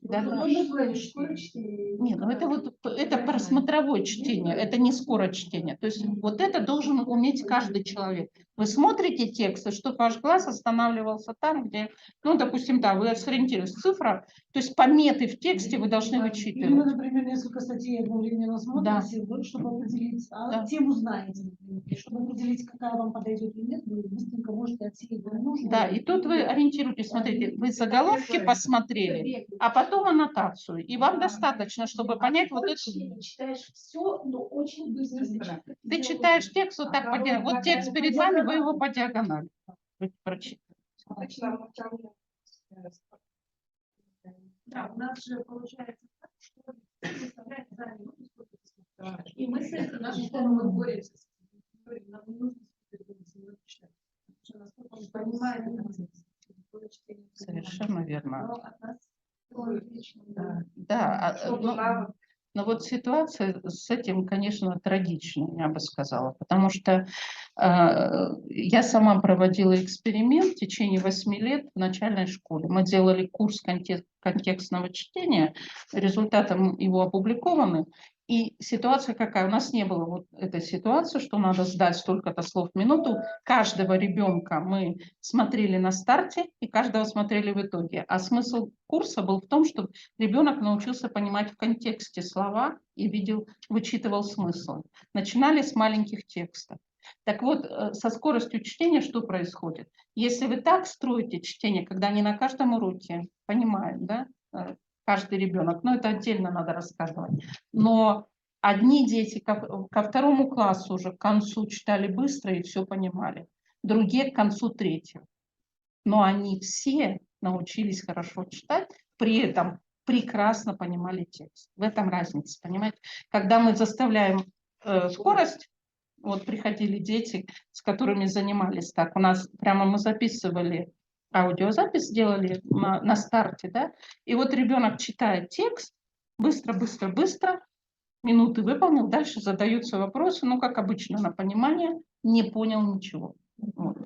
Speaker 1: Да, да. Нет, ну это вот это просмотровое чтение, это не скорочтение. То есть вот это должен уметь каждый человек. Вы смотрите тексты, чтобы ваш глаз останавливался там, где, ну, допустим, да, вы сориентировались, цифра, то есть пометы в тексте вы должны вычитывать.
Speaker 4: Или, например, несколько статей одновременно смотрите, да, чтобы определить,
Speaker 1: да,
Speaker 4: тему знаете, например, и чтобы определить, какая вам подойдет или нет, вы быстренько можете отсеять нужно.
Speaker 1: Да, и тут вы ориентируетесь, смотрите, вы заголовки посмотрели, а потом аннотацию, и вам достаточно, чтобы понять вот это.
Speaker 4: Читаешь все, но очень быстро.
Speaker 1: Ты читаешь текст вот так по диагонали. Вот текст перед вами, вы его по диагонали прочитаете.
Speaker 4: Да, у нас же получается так, что выставляет за минуту, сколько ты смотришь.
Speaker 3: И мы с этим
Speaker 4: Наша школа боремся. Нам не нужно читать. Насколько он понимает,
Speaker 1: Совершенно верно.
Speaker 4: но от нас
Speaker 1: Да, но вот ситуация с этим, конечно, трагичная, я бы сказала, потому что я сама проводила эксперимент в течение 8 лет в начальной школе. Мы делали курс контекстного чтения, результатом его опубликованы. И ситуация какая? У нас не было вот этой ситуации, что надо сдать столько-то слов в минуту. Каждого ребенка мы смотрели на старте и каждого смотрели в итоге. А смысл курса был в том, чтобы ребенок научился понимать в контексте слова и вычитывал смысл. Начинали с маленьких текстов. Так вот, со скоростью чтения что происходит? Если вы так строите чтение, когда они на каждом уроке понимают, да, каждый ребенок, но это отдельно надо рассказывать. Но одни дети ко второму классу уже к концу читали быстро и все понимали, другие к концу третьего. Но они все научились хорошо читать, при этом прекрасно понимали текст. В этом разница, понимаете? Когда мы заставляем скорость, вот приходили дети, с которыми занимались так, у нас прямо мы записывали аудиозапись, сделали на старте, да, и вот ребенок читает текст, быстро, быстро, быстро, минуты выполнил, дальше задаются вопросы, ну, как обычно, на понимание, не понял ничего. Вот.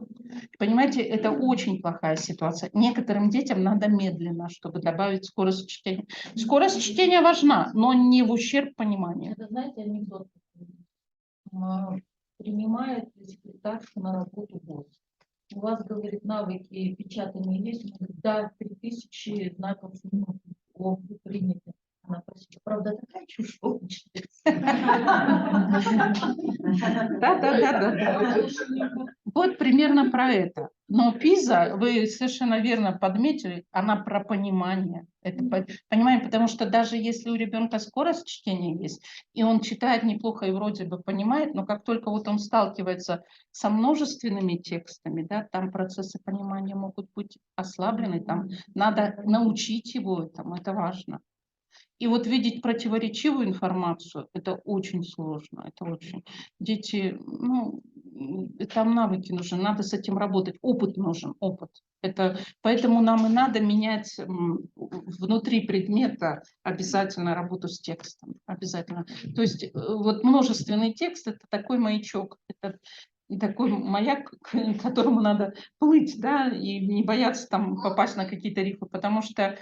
Speaker 1: Понимаете, это очень плохая ситуация. Некоторым детям надо медленно, чтобы добавить скорость чтения. Скорость чтения важна, но не в ущерб пониманию.
Speaker 5: Это, знаете, анекдот. Принимает секретарь на работу босс. У вас, говорит, навыки печатания есть? Он говорит, да, 3000 знаков в минуту. О, вы приняты. Она просит, правда, такая чушь получается.
Speaker 1: Да. Вот примерно про это. Но ПИЗа, вы совершенно верно подметили, она про понимание. Это понимание, потому что даже если у ребенка скорость чтения есть, и он читает неплохо и вроде бы понимает, но как только вот он сталкивается со множественными текстами, да, там процессы понимания могут быть ослаблены, там надо научить его этому, это важно. И вот видеть противоречивую информацию, это очень сложно, это очень. Дети, ну, там навыки нужны, надо с этим работать, опыт нужен, опыт. Это, поэтому нам и надо менять внутри предмета обязательно работу с текстом, обязательно. То есть вот множественный текст – это такой маячок, это такой маяк, к которому надо плыть, да, и не бояться там попасть на какие-то рифы, потому что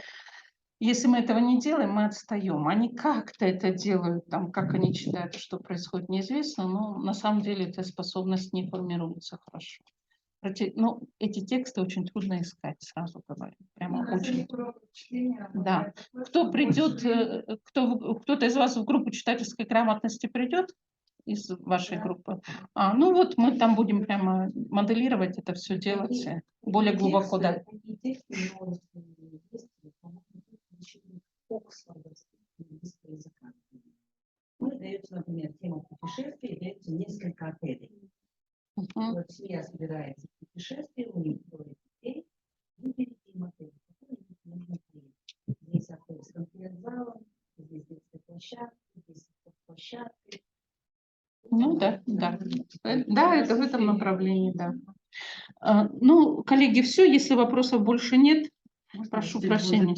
Speaker 1: если мы этого не делаем, мы отстаем. Они как-то это делают, там, как они читают, что происходит, неизвестно, но на самом деле эта способность не формируется хорошо. Ну, эти тексты очень трудно искать, сразу говорю. Прямо очень. Да. Кто придет, кто-то из вас в группу читательской грамотности придет? Из вашей группы? Ну вот мы там будем прямо моделировать это все делать более глубоко. Да.
Speaker 3: Такие тексты множественные есть, оксфордовского английского языка. Ну, дается, например, тема путешествия, дается несколько отелей. Вот семья собирается в путешествие, у них трое детей, и перед тем отелем, который нужно приехать. Здесь отель с конференц-залом, здесь детская площадка, здесь площадка.
Speaker 1: Ну да. Да, это в этом направлении, да. Ну, коллеги, все, если вопросов больше нет, прошу прощения.